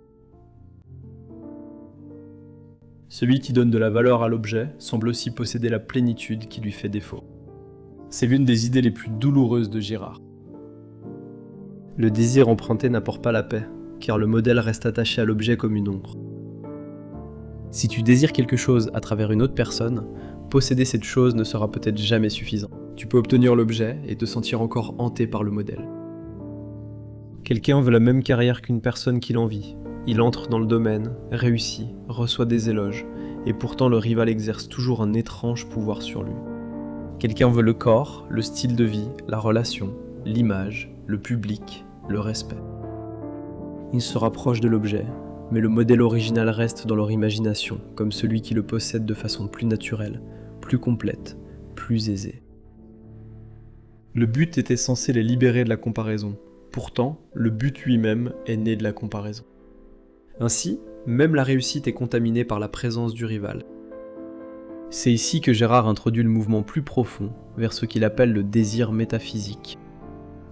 Celui qui donne de la valeur à l'objet semble aussi posséder la plénitude qui lui fait défaut. C'est l'une des idées les plus douloureuses de Girard. Le désir emprunté n'apporte pas la paix, car le modèle reste attaché à l'objet comme une ombre. Si tu désires quelque chose à travers une autre personne, posséder cette chose ne sera peut-être jamais suffisant. Tu peux obtenir l'objet et te sentir encore hanté par le modèle. Quelqu'un veut la même carrière qu'une personne qui l'envie. Il entre dans le domaine, réussit, reçoit des éloges, et pourtant le rival exerce toujours un étrange pouvoir sur lui. Quelqu'un veut le corps, le style de vie, la relation, l'image, le public, le respect. Il se rapproche de l'objet, mais le modèle original reste dans leur imagination, comme celui qui le possède de façon plus naturelle, plus complète, plus aisée. Le but était censé les libérer de la comparaison. Pourtant, le but lui-même est né de la comparaison. Ainsi, même la réussite est contaminée par la présence du rival. C'est ici que Gérard introduit le mouvement plus profond vers ce qu'il appelle le désir métaphysique.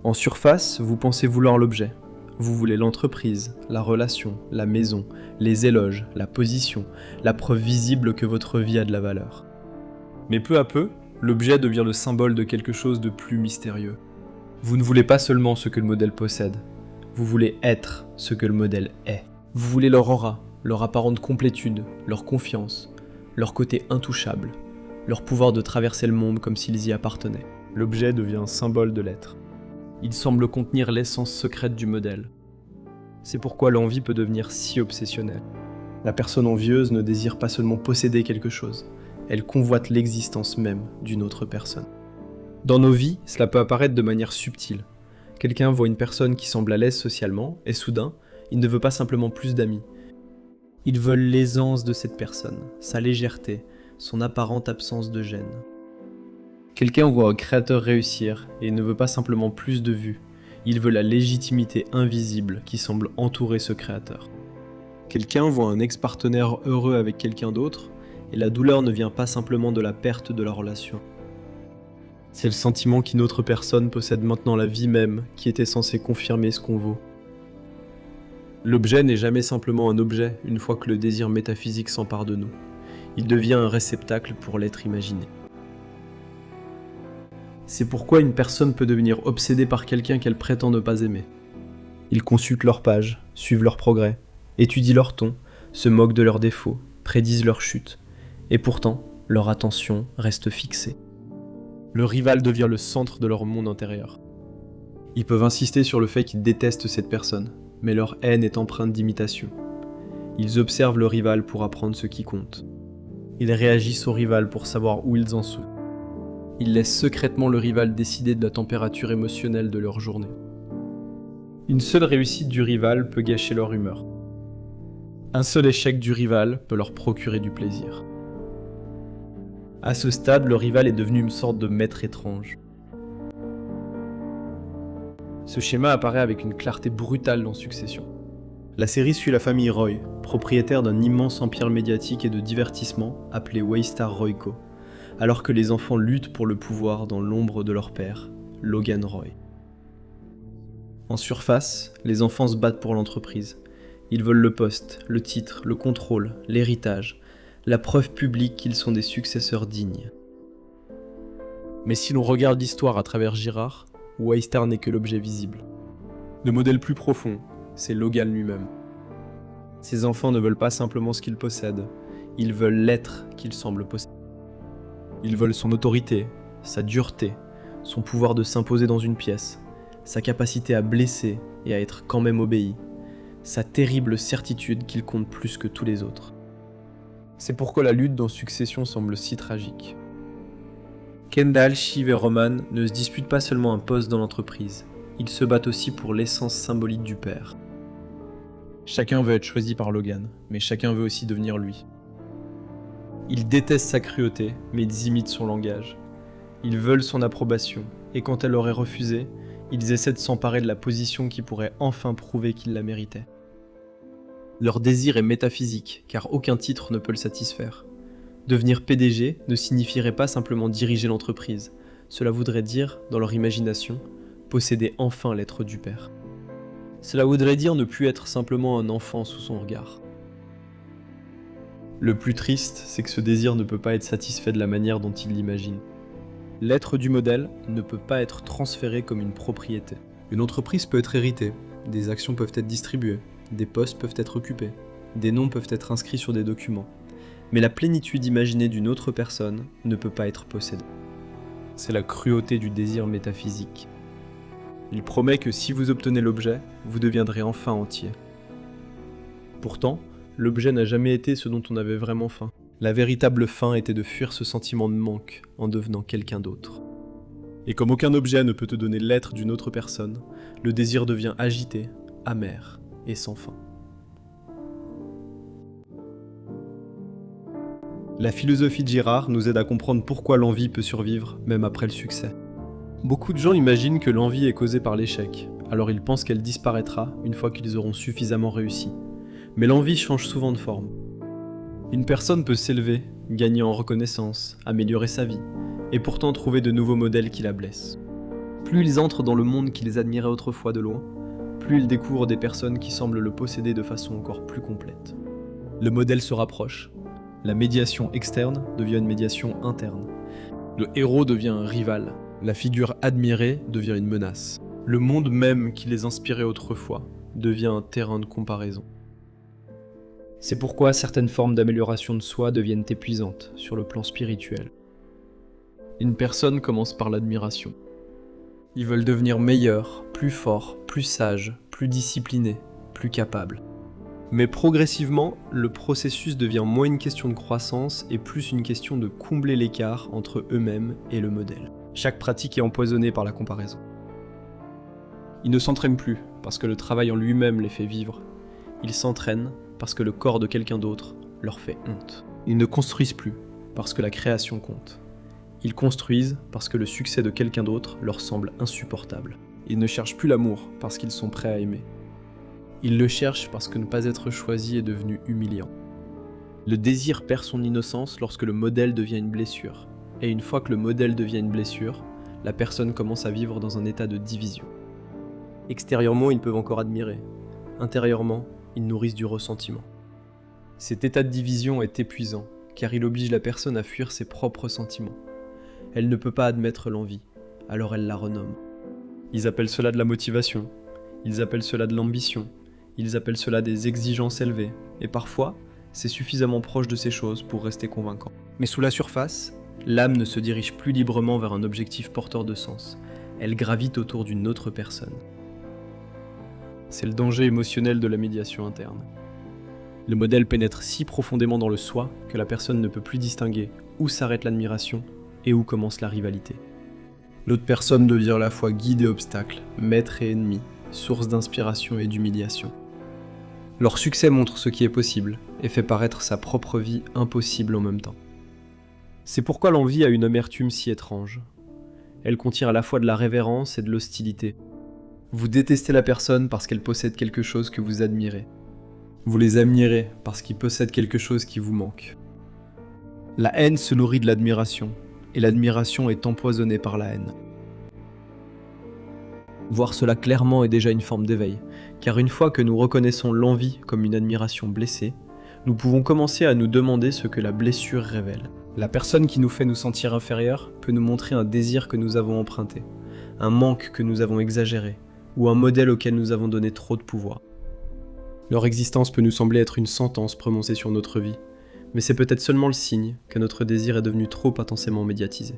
En surface, vous pensez vouloir l'objet. Vous voulez l'entreprise, la relation, la maison, les éloges, la position, la preuve visible que votre vie a de la valeur. Mais peu à peu, l'objet devient le symbole de quelque chose de plus mystérieux. Vous ne voulez pas seulement ce que le modèle possède, vous voulez être ce que le modèle est. Vous voulez leur aura, leur apparente complétude, leur confiance, leur côté intouchable, leur pouvoir de traverser le monde comme s'ils y appartenaient. L'objet devient un symbole de l'être. Il semble contenir l'essence secrète du modèle. C'est pourquoi l'envie peut devenir si obsessionnelle. La personne envieuse ne désire pas seulement posséder quelque chose, elle convoite l'existence même d'une autre personne. Dans nos vies, cela peut apparaître de manière subtile. Quelqu'un voit une personne qui semble à l'aise socialement, et soudain, il ne veut pas simplement plus d'amis. Il veut l'aisance de cette personne, sa légèreté, son apparente absence de gêne. Quelqu'un voit un créateur réussir et ne veut pas simplement plus de vues, il veut la légitimité invisible qui semble entourer ce créateur. Quelqu'un voit un ex-partenaire heureux avec quelqu'un d'autre et la douleur ne vient pas simplement de la perte de la relation. C'est le sentiment qu'une autre personne possède maintenant la vie même qui était censée confirmer ce qu'on vaut. L'objet n'est jamais simplement un objet une fois que le désir métaphysique s'empare de nous. Il devient un réceptacle pour l'être imaginé. C'est pourquoi une personne peut devenir obsédée par quelqu'un qu'elle prétend ne pas aimer. Ils consultent leurs pages, suivent leurs progrès, étudient leur ton, se moquent de leurs défauts, prédisent leur chute, et pourtant, leur attention reste fixée. Le rival devient le centre de leur monde intérieur. Ils peuvent insister sur le fait qu'ils détestent cette personne, mais leur haine est empreinte d'imitation. Ils observent le rival pour apprendre ce qui compte. Ils réagissent au rival pour savoir où ils en sont. Ils laissent secrètement le rival décider de la température émotionnelle de leur journée. Une seule réussite du rival peut gâcher leur humeur. Un seul échec du rival peut leur procurer du plaisir. À ce stade, le rival est devenu une sorte de maître étrange. Ce schéma apparaît avec une clarté brutale dans Succession. La série suit la famille Roy, propriétaire d'un immense empire médiatique et de divertissement appelé Waystar Royco, alors que les enfants luttent pour le pouvoir dans l'ombre de leur père, Logan Roy. En surface, les enfants se battent pour l'entreprise. Ils veulent le poste, le titre, le contrôle, l'héritage, la preuve publique qu'ils sont des successeurs dignes. Mais si l'on regarde l'histoire à travers Girard, Waystar n'est que l'objet visible. Le modèle plus profond, c'est Logan lui-même. Ces enfants ne veulent pas simplement ce qu'ils possèdent, ils veulent l'être qu'ils semblent posséder. Ils veulent son autorité, sa dureté, son pouvoir de s'imposer dans une pièce, sa capacité à blesser et à être quand même obéi, sa terrible certitude qu'il compte plus que tous les autres. C'est pourquoi la lutte dans Succession semble si tragique. Kendall, Shiv et Roman ne se disputent pas seulement un poste dans l'entreprise, ils se battent aussi pour l'essence symbolique du père. Chacun veut être choisi par Logan, mais chacun veut aussi devenir lui. Ils détestent sa cruauté, mais ils imitent son langage. Ils veulent son approbation, et quand elle leur est refusée, ils essaient de s'emparer de la position qui pourrait enfin prouver qu'ils la méritaient. Leur désir est métaphysique, car aucun titre ne peut le satisfaire. Devenir PDG ne signifierait pas simplement diriger l'entreprise, cela voudrait dire, dans leur imagination, posséder enfin l'être du père. Cela voudrait dire ne plus être simplement un enfant sous son regard. Le plus triste, c'est que ce désir ne peut pas être satisfait de la manière dont il l'imagine. L'être du modèle ne peut pas être transféré comme une propriété. Une entreprise peut être héritée, des actions peuvent être distribuées, des postes peuvent être occupés, des noms peuvent être inscrits sur des documents, mais la plénitude imaginée d'une autre personne ne peut pas être possédée. C'est la cruauté du désir métaphysique. Il promet que si vous obtenez l'objet, vous deviendrez enfin entier. Pourtant, l'objet n'a jamais été ce dont on avait vraiment faim. La véritable fin était de fuir ce sentiment de manque en devenant quelqu'un d'autre. Et comme aucun objet ne peut te donner l'être d'une autre personne, le désir devient agité, amer et sans fin. La philosophie de Girard nous aide à comprendre pourquoi l'envie peut survivre même après le succès. Beaucoup de gens imaginent que l'envie est causée par l'échec, alors ils pensent qu'elle disparaîtra une fois qu'ils auront suffisamment réussi. Mais l'envie change souvent de forme. Une personne peut s'élever, gagner en reconnaissance, améliorer sa vie, et pourtant trouver de nouveaux modèles qui la blessent. Plus ils entrent dans le monde qui les admirait autrefois de loin, plus ils découvrent des personnes qui semblent le posséder de façon encore plus complète. Le modèle se rapproche. La médiation externe devient une médiation interne. Le héros devient un rival. La figure admirée devient une menace. Le monde même qui les inspirait autrefois devient un terrain de comparaison. C'est pourquoi certaines formes d'amélioration de soi deviennent épuisantes sur le plan spirituel. Une personne commence par l'admiration. Ils veulent devenir meilleurs, plus forts, plus sages, plus disciplinés, plus capables. Mais progressivement, le processus devient moins une question de croissance et plus une question de combler l'écart entre eux-mêmes et le modèle. Chaque pratique est empoisonnée par la comparaison. Ils ne s'entraînent plus parce que le travail en lui-même les fait vivre. Ils s'entraînent parce que le corps de quelqu'un d'autre leur fait honte. Ils ne construisent plus parce que la création compte. Ils construisent parce que le succès de quelqu'un d'autre leur semble insupportable. Ils ne cherchent plus l'amour parce qu'ils sont prêts à aimer. Ils le cherchent parce que ne pas être choisi est devenu humiliant. Le désir perd son innocence lorsque le modèle devient une blessure. Et une fois que le modèle devient une blessure, la personne commence à vivre dans un état de division. Extérieurement, ils peuvent encore admirer. Intérieurement, ils nourrissent du ressentiment. Cet état de division est épuisant, car il oblige la personne à fuir ses propres sentiments. Elle ne peut pas admettre l'envie, alors elle la renomme. Ils appellent cela de la motivation, ils appellent cela de l'ambition, ils appellent cela des exigences élevées, et parfois, c'est suffisamment proche de ces choses pour rester convaincant. Mais sous la surface, l'âme ne se dirige plus librement vers un objectif porteur de sens, elle gravite autour d'une autre personne. C'est le danger émotionnel de la médiation interne. Le modèle pénètre si profondément dans le soi que la personne ne peut plus distinguer où s'arrête l'admiration et où commence la rivalité. L'autre personne devient à la fois guide et obstacle, maître et ennemi, source d'inspiration et d'humiliation. Leur succès montre ce qui est possible et fait paraître sa propre vie impossible en même temps. C'est pourquoi l'envie a une amertume si étrange. Elle contient à la fois de la révérence et de l'hostilité. Vous détestez la personne parce qu'elle possède quelque chose que vous admirez. Vous les admirez parce qu'ils possèdent quelque chose qui vous manque. La haine se nourrit de l'admiration, et l'admiration est empoisonnée par la haine. Voir cela clairement est déjà une forme d'éveil, car une fois que nous reconnaissons l'envie comme une admiration blessée, nous pouvons commencer à nous demander ce que la blessure révèle. La personne qui nous fait nous sentir inférieurs peut nous montrer un désir que nous avons emprunté, un manque que nous avons exagéré, ou un modèle auquel nous avons donné trop de pouvoir. Leur existence peut nous sembler être une sentence prononcée sur notre vie, mais c'est peut-être seulement le signe que notre désir est devenu trop intensément médiatisé.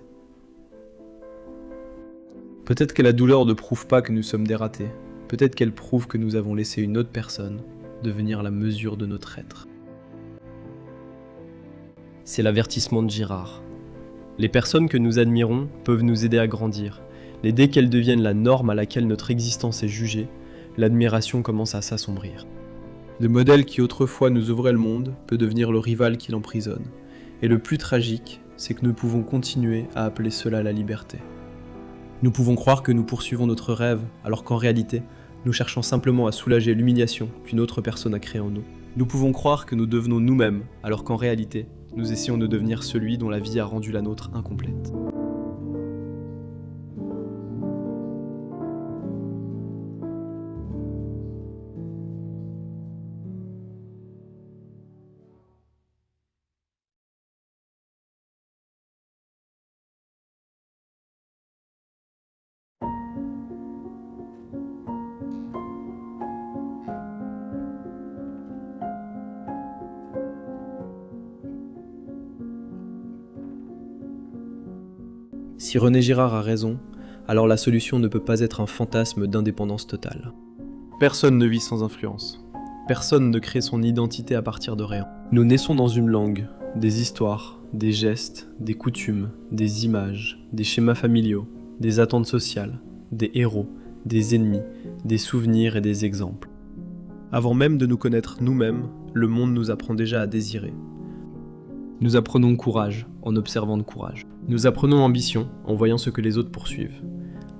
Peut-être que la douleur ne prouve pas que nous sommes des ratés, peut-être qu'elle prouve que nous avons laissé une autre personne devenir la mesure de notre être. C'est l'avertissement de Girard. Les personnes que nous admirons peuvent nous aider à grandir, et dès qu'elles deviennent la norme à laquelle notre existence est jugée, l'admiration commence à s'assombrir. Le modèle qui autrefois nous ouvrait le monde peut devenir le rival qui l'emprisonne. Et le plus tragique, c'est que nous pouvons continuer à appeler cela la liberté. Nous pouvons croire que nous poursuivons notre rêve, alors qu'en réalité, nous cherchons simplement à soulager l'humiliation qu'une autre personne a créée en nous. Nous pouvons croire que nous devenons nous-mêmes, alors qu'en réalité, nous essayons de devenir celui dont la vie a rendu la nôtre incomplète. Si René Girard a raison, alors la solution ne peut pas être un fantasme d'indépendance totale. Personne ne vit sans influence. Personne ne crée son identité à partir de rien. Nous naissons dans une langue, des histoires, des gestes, des coutumes, des images, des schémas familiaux, des attentes sociales, des héros, des ennemis, des souvenirs et des exemples. Avant même de nous connaître nous-mêmes, le monde nous apprend déjà à désirer. Nous apprenons courage en observant le courage. Nous apprenons l'ambition en voyant ce que les autres poursuivent.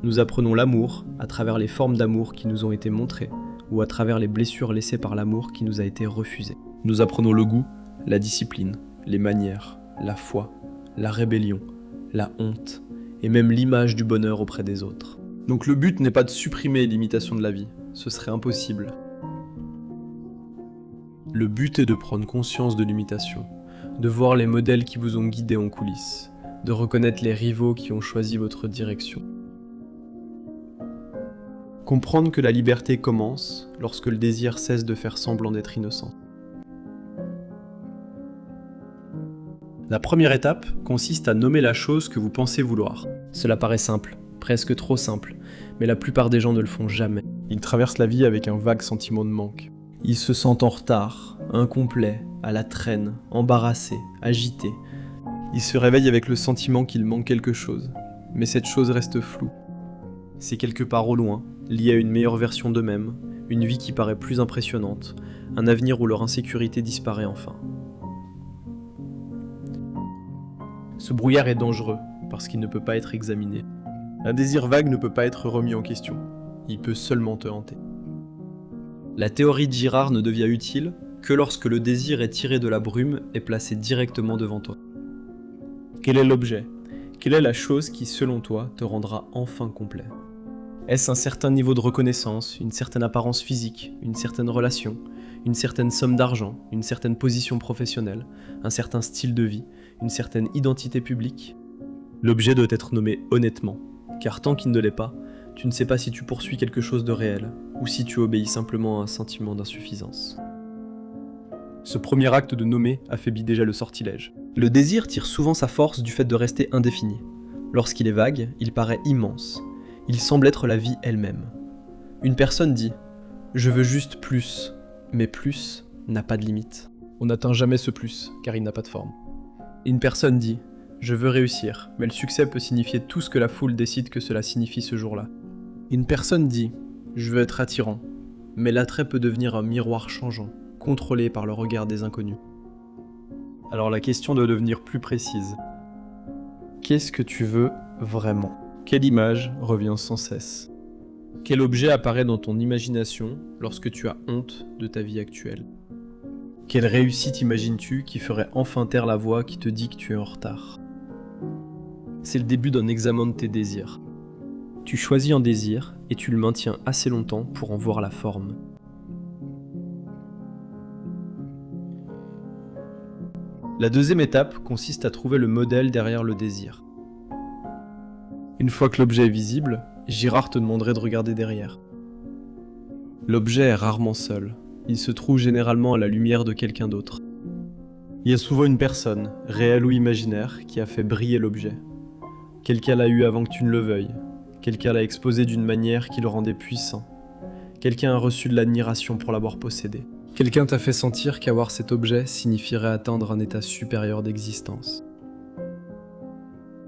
Nous apprenons l'amour à travers les formes d'amour qui nous ont été montrées ou à travers les blessures laissées par l'amour qui nous a été refusé. Nous apprenons le goût, la discipline, les manières, la foi, la rébellion, la honte et même l'image du bonheur auprès des autres. Donc le but n'est pas de supprimer l'imitation de la vie, ce serait impossible. Le but est de prendre conscience de l'imitation, de voir les modèles qui vous ont guidé en coulisses, de reconnaître les rivaux qui ont choisi votre direction. Comprendre que la liberté commence lorsque le désir cesse de faire semblant d'être innocent. La première étape consiste à nommer la chose que vous pensez vouloir. Cela paraît simple, presque trop simple, mais la plupart des gens ne le font jamais. Ils traversent la vie avec un vague sentiment de manque. Ils se sentent en retard, incomplets, à la traîne, embarrassés, agités. Ils se réveillent avec le sentiment qu'il manque quelque chose, mais cette chose reste floue. C'est quelque part au loin, lié à une meilleure version d'eux-mêmes, une vie qui paraît plus impressionnante, un avenir où leur insécurité disparaît enfin. Ce brouillard est dangereux, parce qu'il ne peut pas être examiné. Un désir vague ne peut pas être remis en question, il peut seulement te hanter. La théorie de Girard ne devient utile que lorsque le désir est tiré de la brume et placé directement devant toi. Quel est l'objet ? Quelle est la chose qui, selon toi, te rendra enfin complet ? Est-ce un certain niveau de reconnaissance, une certaine apparence physique, une certaine relation, une certaine somme d'argent, une certaine position professionnelle, un certain style de vie, une certaine identité publique ? L'objet doit être nommé honnêtement, car tant qu'il ne l'est pas, tu ne sais pas si tu poursuis quelque chose de réel, ou si tu obéis simplement à un sentiment d'insuffisance. Ce premier acte de nommer affaiblit déjà le sortilège. Le désir tire souvent sa force du fait de rester indéfini. Lorsqu'il est vague, il paraît immense. Il semble être la vie elle-même. Une personne dit « Je veux juste plus », mais plus n'a pas de limite. On n'atteint jamais ce plus, car il n'a pas de forme. Une personne dit « Je veux réussir », mais le succès peut signifier tout ce que la foule décide que cela signifie ce jour-là. Une personne dit « Je veux être attirant », mais l'attrait peut devenir un miroir changeant, contrôlé par le regard des inconnus. Alors la question doit devenir plus précise. Qu'est-ce que tu veux vraiment ? Quelle image revient sans cesse ? Quel objet apparaît dans ton imagination lorsque tu as honte de ta vie actuelle ? Quelle réussite imagines-tu qui ferait enfin taire la voix qui te dit que tu es en retard ? C'est le début d'un examen de tes désirs. Tu choisis un désir et tu le maintiens assez longtemps pour en voir la forme. La deuxième étape consiste à trouver le modèle derrière le désir. Une fois que l'objet est visible, Girard te demanderait de regarder derrière. L'objet est rarement seul, il se trouve généralement à la lumière de quelqu'un d'autre. Il y a souvent une personne, réelle ou imaginaire, qui a fait briller l'objet. Quelqu'un l'a eu avant que tu ne le veuilles, quelqu'un l'a exposé d'une manière qui le rendait puissant, quelqu'un a reçu de l'admiration pour l'avoir possédé. Quelqu'un t'a fait sentir qu'avoir cet objet signifierait atteindre un état supérieur d'existence.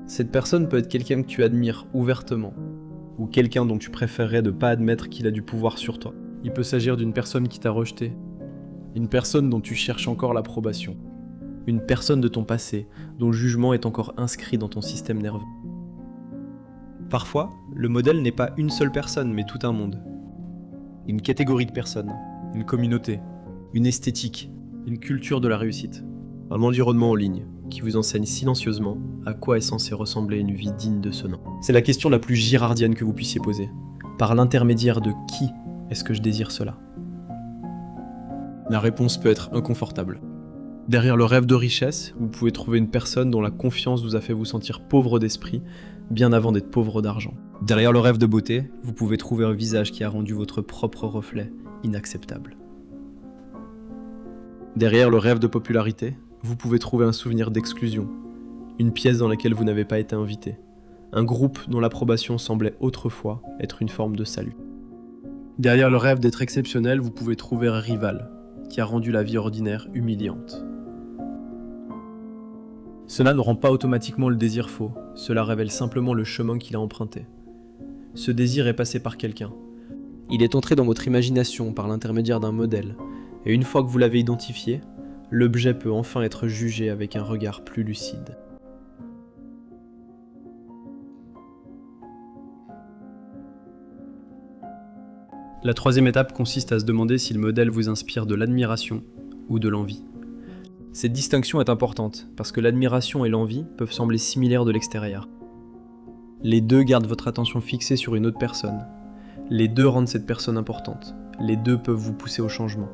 Cette personne peut être quelqu'un que tu admires ouvertement, ou quelqu'un dont tu préférerais ne pas admettre qu'il a du pouvoir sur toi. Il peut s'agir d'une personne qui t'a rejeté, une personne dont tu cherches encore l'approbation, une personne de ton passé dont le jugement est encore inscrit dans ton système nerveux. Parfois, le modèle n'est pas une seule personne, mais tout un monde. Une catégorie de personnes, une communauté, une esthétique, une culture de la réussite, un environnement en ligne qui vous enseigne silencieusement à quoi est censé ressembler une vie digne de ce nom. C'est la question la plus girardienne que vous puissiez poser. Par l'intermédiaire de qui est-ce que je désire cela ? La réponse peut être inconfortable. Derrière le rêve de richesse, vous pouvez trouver une personne dont la confiance vous a fait vous sentir pauvre d'esprit, bien avant d'être pauvre d'argent. Derrière le rêve de beauté, vous pouvez trouver un visage qui a rendu votre propre reflet inacceptable. Derrière le rêve de popularité, vous pouvez trouver un souvenir d'exclusion, une pièce dans laquelle vous n'avez pas été invité, un groupe dont l'approbation semblait autrefois être une forme de salut. Derrière le rêve d'être exceptionnel, vous pouvez trouver un rival qui a rendu la vie ordinaire humiliante. Cela ne rend pas automatiquement le désir faux, cela révèle simplement le chemin qu'il a emprunté. Ce désir est passé par quelqu'un. Il est entré dans votre imagination par l'intermédiaire d'un modèle, et une fois que vous l'avez identifié, l'objet peut enfin être jugé avec un regard plus lucide. La troisième étape consiste à se demander si le modèle vous inspire de l'admiration ou de l'envie. Cette distinction est importante, parce que l'admiration et l'envie peuvent sembler similaires de l'extérieur. Les deux gardent votre attention fixée sur une autre personne. Les deux rendent cette personne importante. Les deux peuvent vous pousser au changement.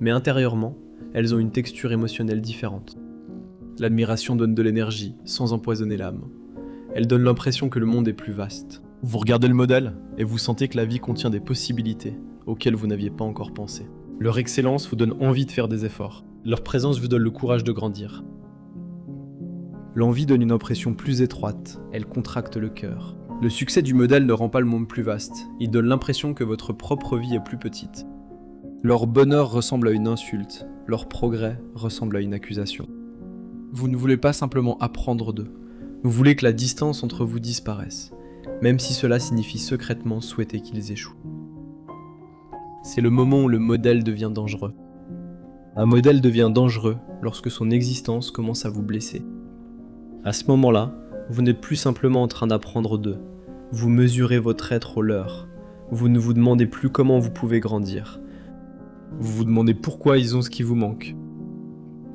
Mais intérieurement, elles ont une texture émotionnelle différente. L'admiration donne de l'énergie, sans empoisonner l'âme. Elle donne l'impression que le monde est plus vaste. Vous regardez le modèle, et vous sentez que la vie contient des possibilités auxquelles vous n'aviez pas encore pensé. Leur excellence vous donne envie de faire des efforts. Leur présence vous donne le courage de grandir. L'envie donne une impression plus étroite, elle contracte le cœur. Le succès du modèle ne rend pas le monde plus vaste, il donne l'impression que votre propre vie est plus petite. Leur bonheur ressemble à une insulte, leur progrès ressemble à une accusation. Vous ne voulez pas simplement apprendre d'eux, vous voulez que la distance entre vous disparaisse, même si cela signifie secrètement souhaiter qu'ils échouent. C'est le moment où le modèle devient dangereux. Un modèle devient dangereux lorsque son existence commence à vous blesser. À ce moment-là, vous n'êtes plus simplement en train d'apprendre d'eux. Vous mesurez votre être au leur. Vous ne vous demandez plus comment vous pouvez grandir. Vous vous demandez pourquoi ils ont ce qui vous manque.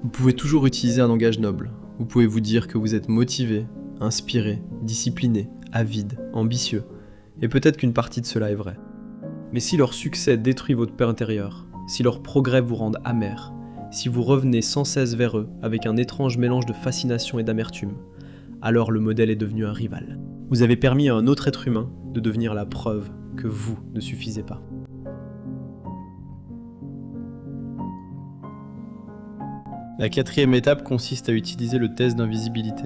Vous pouvez toujours utiliser un langage noble. Vous pouvez vous dire que vous êtes motivé, inspiré, discipliné, avide, ambitieux. Et peut-être qu'une partie de cela est vraie. Mais si leur succès détruit votre paix intérieure, si leurs progrès vous rendent amer, si vous revenez sans cesse vers eux avec un étrange mélange de fascination et d'amertume, alors le modèle est devenu un rival. Vous avez permis à un autre être humain de devenir la preuve que vous ne suffisez pas. La quatrième étape consiste à utiliser le test d'invisibilité.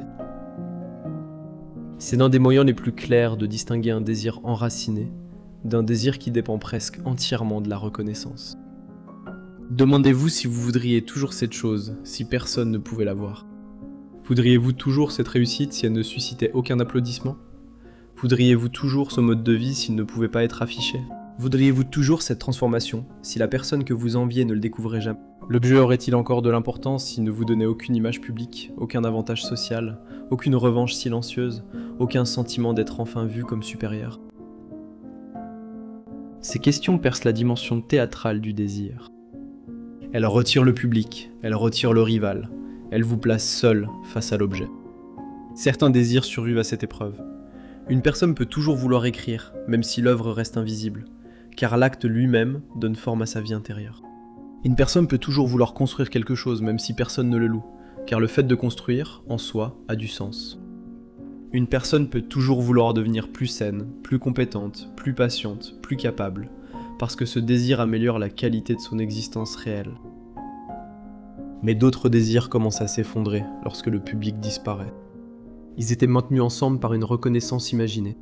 C'est l'un des moyens les plus clairs de distinguer un désir enraciné d'un désir qui dépend presque entièrement de la reconnaissance. Demandez-vous si vous voudriez toujours cette chose, si personne ne pouvait l'avoir. Voudriez-vous toujours cette réussite si elle ne suscitait aucun applaudissement? Voudriez-vous toujours ce mode de vie s'il ne pouvait pas être affiché? Voudriez-vous toujours cette transformation si la personne que vous enviez ne le découvrait jamais? L'objet aurait-il encore de l'importance s'il ne vous donnait aucune image publique, aucun avantage social, aucune revanche silencieuse, aucun sentiment d'être enfin vu comme supérieur? Ces questions percent la dimension théâtrale du désir. Elles retirent le public, elles retirent le rival, elles vous placent seul face à l'objet. Certains désirs survivent à cette épreuve. Une personne peut toujours vouloir écrire, même si l'œuvre reste invisible, car l'acte lui-même donne forme à sa vie intérieure. Une personne peut toujours vouloir construire quelque chose, même si personne ne le loue, car le fait de construire, en soi, a du sens. Une personne peut toujours vouloir devenir plus saine, plus compétente, plus patiente, plus capable, parce que ce désir améliore la qualité de son existence réelle. Mais d'autres désirs commencent à s'effondrer lorsque le public disparaît. Ils étaient maintenus ensemble par une reconnaissance imaginée.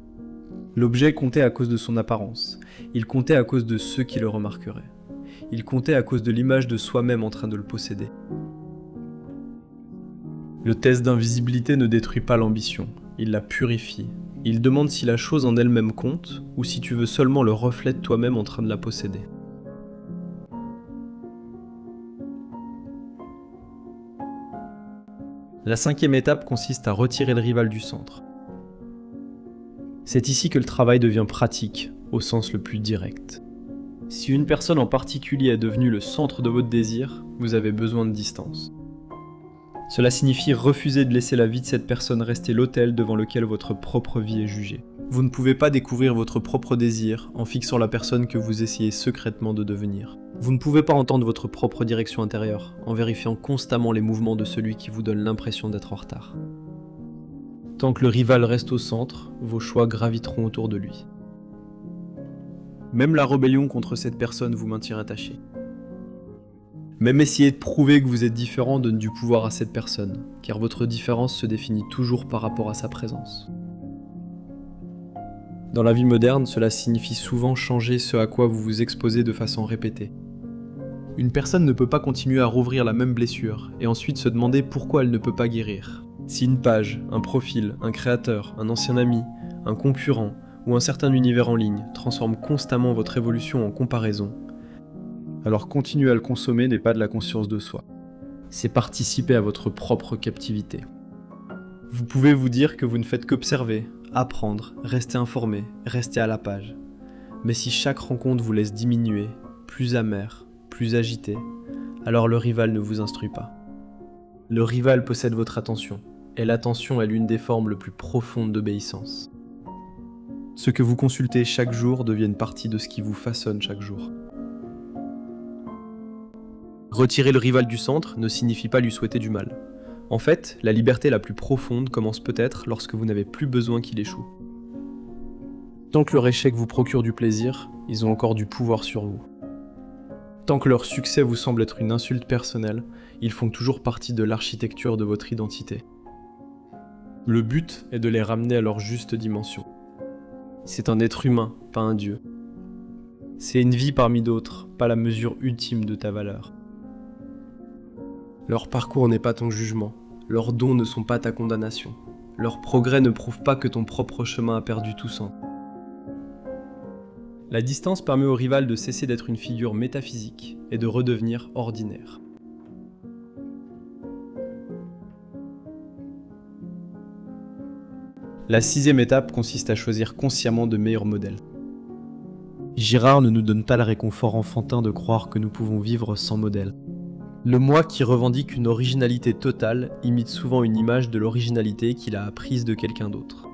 L'objet comptait à cause de son apparence, il comptait à cause de ceux qui le remarqueraient. Il comptait à cause de l'image de soi-même en train de le posséder. Le test d'invisibilité ne détruit pas l'ambition, il la purifie. Il demande si la chose en elle-même compte, ou si tu veux seulement le reflet de toi-même en train de la posséder. La cinquième étape consiste à retirer le rival du centre. C'est ici que le travail devient pratique, au sens le plus direct. Si une personne en particulier est devenue le centre de votre désir, vous avez besoin de distance. Cela signifie refuser de laisser la vie de cette personne rester l'autel devant lequel votre propre vie est jugée. Vous ne pouvez pas découvrir votre propre désir en fixant la personne que vous essayez secrètement de devenir. Vous ne pouvez pas entendre votre propre direction intérieure en vérifiant constamment les mouvements de celui qui vous donne l'impression d'être en retard. Tant que le rival reste au centre, vos choix graviteront autour de lui. Même la rébellion contre cette personne vous maintient attaché. Même essayer de prouver que vous êtes différent donne du pouvoir à cette personne, car votre différence se définit toujours par rapport à sa présence. Dans la vie moderne, cela signifie souvent changer ce à quoi vous vous exposez de façon répétée. Une personne ne peut pas continuer à rouvrir la même blessure et ensuite se demander pourquoi elle ne peut pas guérir. Si une page, un profil, un créateur, un ancien ami, un concurrent ou un certain univers en ligne transforme constamment votre évolution en comparaison, alors continuer à le consommer n'est pas de la conscience de soi. C'est participer à votre propre captivité. Vous pouvez vous dire que vous ne faites qu'observer, apprendre, rester informé, rester à la page. Mais si chaque rencontre vous laisse diminuer, plus amer, plus agité, alors le rival ne vous instruit pas. Le rival possède votre attention, et l'attention est l'une des formes les plus profondes d'obéissance. Ce que vous consultez chaque jour devient partie de ce qui vous façonne chaque jour. Retirer le rival du centre ne signifie pas lui souhaiter du mal. En fait, la liberté la plus profonde commence peut-être lorsque vous n'avez plus besoin qu'il échoue. Tant que leur échec vous procure du plaisir, ils ont encore du pouvoir sur vous. Tant que leur succès vous semble être une insulte personnelle, ils font toujours partie de l'architecture de votre identité. Le but est de les ramener à leur juste dimension. C'est un être humain, pas un dieu. C'est une vie parmi d'autres, pas la mesure ultime de ta valeur. Leur parcours n'est pas ton jugement, leurs dons ne sont pas ta condamnation, leur progrès ne prouve pas que ton propre chemin a perdu tout sens. La distance permet au rival de cesser d'être une figure métaphysique et de redevenir ordinaire. La 6e étape consiste à choisir consciemment de meilleurs modèles. Girard ne nous donne pas le réconfort enfantin de croire que nous pouvons vivre sans modèle. Le moi qui revendique une originalité totale imite souvent une image de l'originalité qu'il a apprise de quelqu'un d'autre.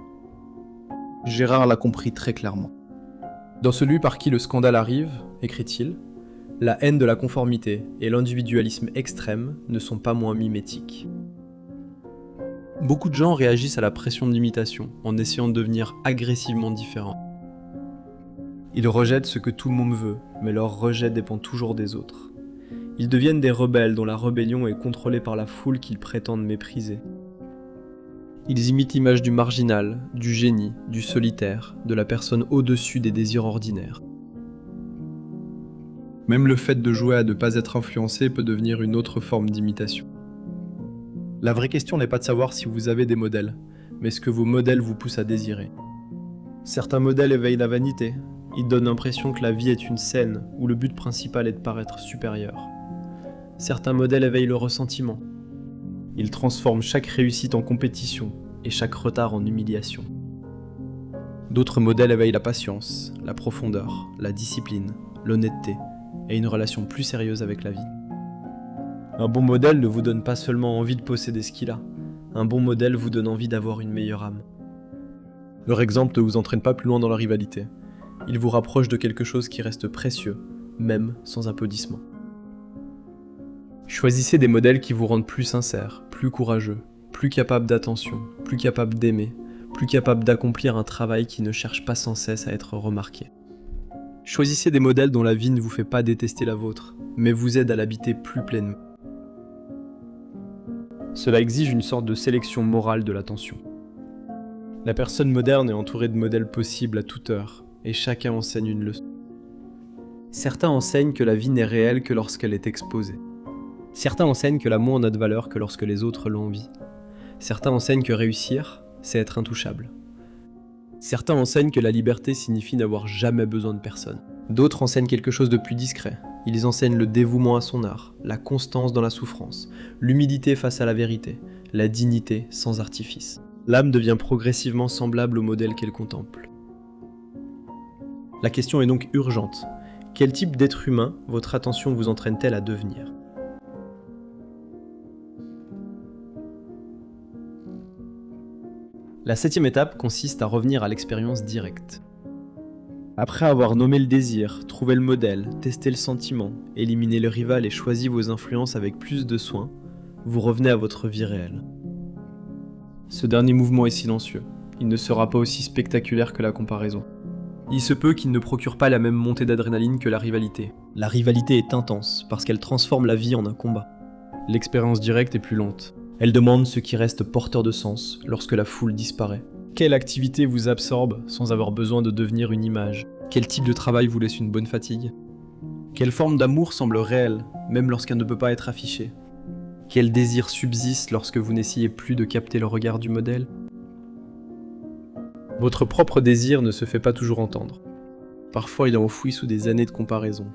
Gérard l'a compris très clairement. Dans celui par qui le scandale arrive, écrit-il, la haine de la conformité et l'individualisme extrême ne sont pas moins mimétiques. Beaucoup de gens réagissent à la pression de l'imitation en essayant de devenir agressivement différents. Ils rejettent ce que tout le monde veut, mais leur rejet dépend toujours des autres. Ils deviennent des rebelles dont la rébellion est contrôlée par la foule qu'ils prétendent mépriser. Ils imitent l'image du marginal, du génie, du solitaire, de la personne au-dessus des désirs ordinaires. Même le fait de jouer à ne pas être influencé peut devenir une autre forme d'imitation. La vraie question n'est pas de savoir si vous avez des modèles, mais ce que vos modèles vous poussent à désirer. Certains modèles éveillent la vanité. Ils donnent l'impression que la vie est une scène où le but principal est de paraître supérieur. Certains modèles éveillent le ressentiment. Ils transforment chaque réussite en compétition et chaque retard en humiliation. D'autres modèles éveillent la patience, la profondeur, la discipline, l'honnêteté et une relation plus sérieuse avec la vie. Un bon modèle ne vous donne pas seulement envie de posséder ce qu'il a. Un bon modèle vous donne envie d'avoir une meilleure âme. Leur exemple ne vous entraîne pas plus loin dans la rivalité. Il vous rapproche de quelque chose qui reste précieux, même sans applaudissements. Choisissez des modèles qui vous rendent plus sincère, plus courageux, plus capable d'attention, plus capable d'aimer, plus capable d'accomplir un travail qui ne cherche pas sans cesse à être remarqué. Choisissez des modèles dont la vie ne vous fait pas détester la vôtre, mais vous aide à l'habiter plus pleinement. Cela exige une sorte de sélection morale de l'attention. La personne moderne est entourée de modèles possibles à toute heure, et chacun enseigne une leçon. Certains enseignent que la vie n'est réelle que lorsqu'elle est exposée. Certains enseignent que l'amour n'a de valeur que lorsque les autres l'envient. Certains enseignent que réussir, c'est être intouchable. Certains enseignent que la liberté signifie n'avoir jamais besoin de personne. D'autres enseignent quelque chose de plus discret. Ils enseignent le dévouement à son art, la constance dans la souffrance, l'humilité face à la vérité, la dignité sans artifice. L'âme devient progressivement semblable au modèle qu'elle contemple. La question est donc urgente. Quel type d'être humain votre attention vous entraîne-t-elle à devenir ? La 7e étape consiste à revenir à l'expérience directe. Après avoir nommé le désir, trouvé le modèle, testé le sentiment, éliminé le rival et choisi vos influences avec plus de soin, vous revenez à votre vie réelle. Ce dernier mouvement est silencieux. Il ne sera pas aussi spectaculaire que la comparaison. Il se peut qu'il ne procure pas la même montée d'adrénaline que la rivalité. La rivalité est intense parce qu'elle transforme la vie en un combat. L'expérience directe est plus lente. Elle demande ce qui reste porteur de sens lorsque la foule disparaît. Quelle activité vous absorbe sans avoir besoin de devenir une image? Quel type de travail vous laisse une bonne fatigue? Quelle forme d'amour semble réelle, même lorsqu'elle ne peut pas être affichée? Quel désir subsiste lorsque vous n'essayez plus de capter le regard du modèle? Votre propre désir ne se fait pas toujours entendre. Parfois il est enfoui sous des années de comparaison.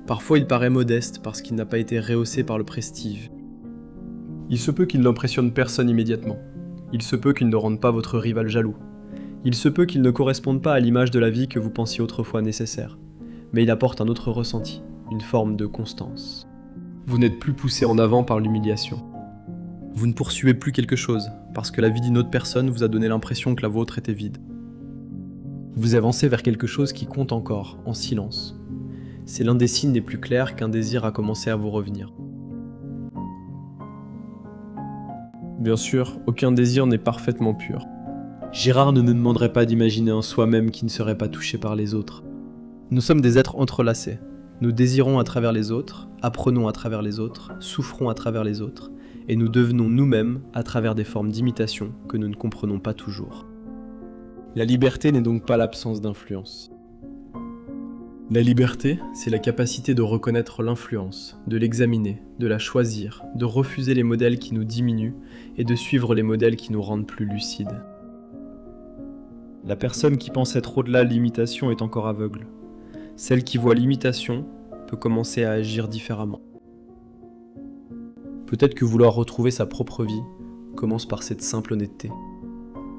Parfois il paraît modeste parce qu'il n'a pas été rehaussé par le prestige. Il se peut qu'il n'impressionne personne immédiatement. Il se peut qu'il ne rende pas votre rival jaloux. Il se peut qu'il ne corresponde pas à l'image de la vie que vous pensiez autrefois nécessaire. Mais il apporte un autre ressenti, une forme de constance. Vous n'êtes plus poussé en avant par l'humiliation. Vous ne poursuivez plus quelque chose, parce que la vie d'une autre personne vous a donné l'impression que la vôtre était vide. Vous avancez vers quelque chose qui compte encore, en silence. C'est l'un des signes les plus clairs qu'un désir a commencé à vous revenir. Bien sûr, aucun désir n'est parfaitement pur. Gérard ne nous demanderait pas d'imaginer un soi-même qui ne serait pas touché par les autres. Nous sommes des êtres entrelacés. Nous désirons à travers les autres, apprenons à travers les autres, souffrons à travers les autres, et nous devenons nous-mêmes à travers des formes d'imitation que nous ne comprenons pas toujours. La liberté n'est donc pas l'absence d'influence. La liberté, c'est la capacité de reconnaître l'influence, de l'examiner, de la choisir, de refuser les modèles qui nous diminuent et de suivre les modèles qui nous rendent plus lucides. La personne qui pense être au-delà de l'imitation est encore aveugle. Celle qui voit l'imitation peut commencer à agir différemment. Peut-être que vouloir retrouver sa propre vie commence par cette simple honnêteté.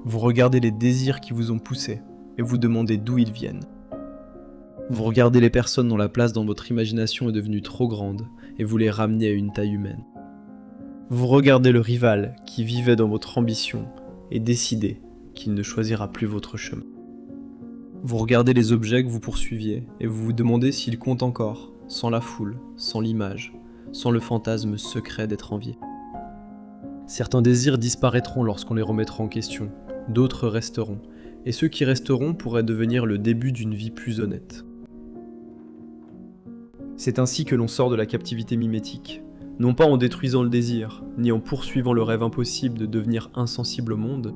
Vous regardez les désirs qui vous ont poussé et vous demandez d'où ils viennent. Vous regardez les personnes dont la place dans votre imagination est devenue trop grande et vous les ramenez à une taille humaine. Vous regardez le rival qui vivait dans votre ambition et décidez qu'il ne choisira plus votre chemin. Vous regardez les objets que vous poursuiviez et vous vous demandez s'ils comptent encore, sans la foule, sans l'image, sans le fantasme secret d'être envié. Certains désirs disparaîtront lorsqu'on les remettra en question, d'autres resteront, et ceux qui resteront pourraient devenir le début d'une vie plus honnête. C'est ainsi que l'on sort de la captivité mimétique, non pas en détruisant le désir, ni en poursuivant le rêve impossible de devenir insensible au monde.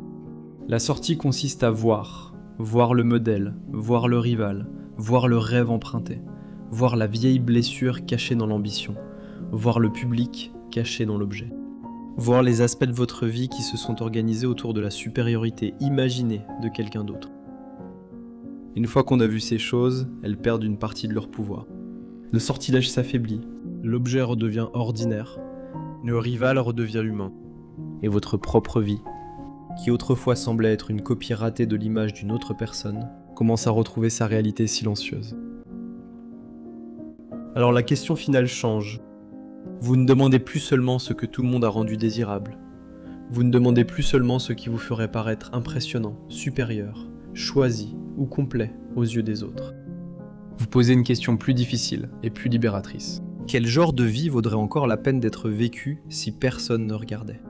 La sortie consiste à voir le modèle, voir le rival, voir le rêve emprunté, voir la vieille blessure cachée dans l'ambition, voir le public caché dans l'objet. Voir les aspects de votre vie qui se sont organisés autour de la supériorité imaginée de quelqu'un d'autre. Une fois qu'on a vu ces choses, elles perdent une partie de leur pouvoir. Le sortilège s'affaiblit, l'objet redevient ordinaire, le rival redevient humain, et votre propre vie, qui autrefois semblait être une copie ratée de l'image d'une autre personne, commence à retrouver sa réalité silencieuse. Alors la question finale change. Vous ne demandez plus seulement ce que tout le monde a rendu désirable. Vous ne demandez plus seulement ce qui vous ferait paraître impressionnant, supérieur, choisi ou complet aux yeux des autres. Vous posez une question plus difficile et plus libératrice. Quel genre de vie vaudrait encore la peine d'être vécu si personne ne regardait ?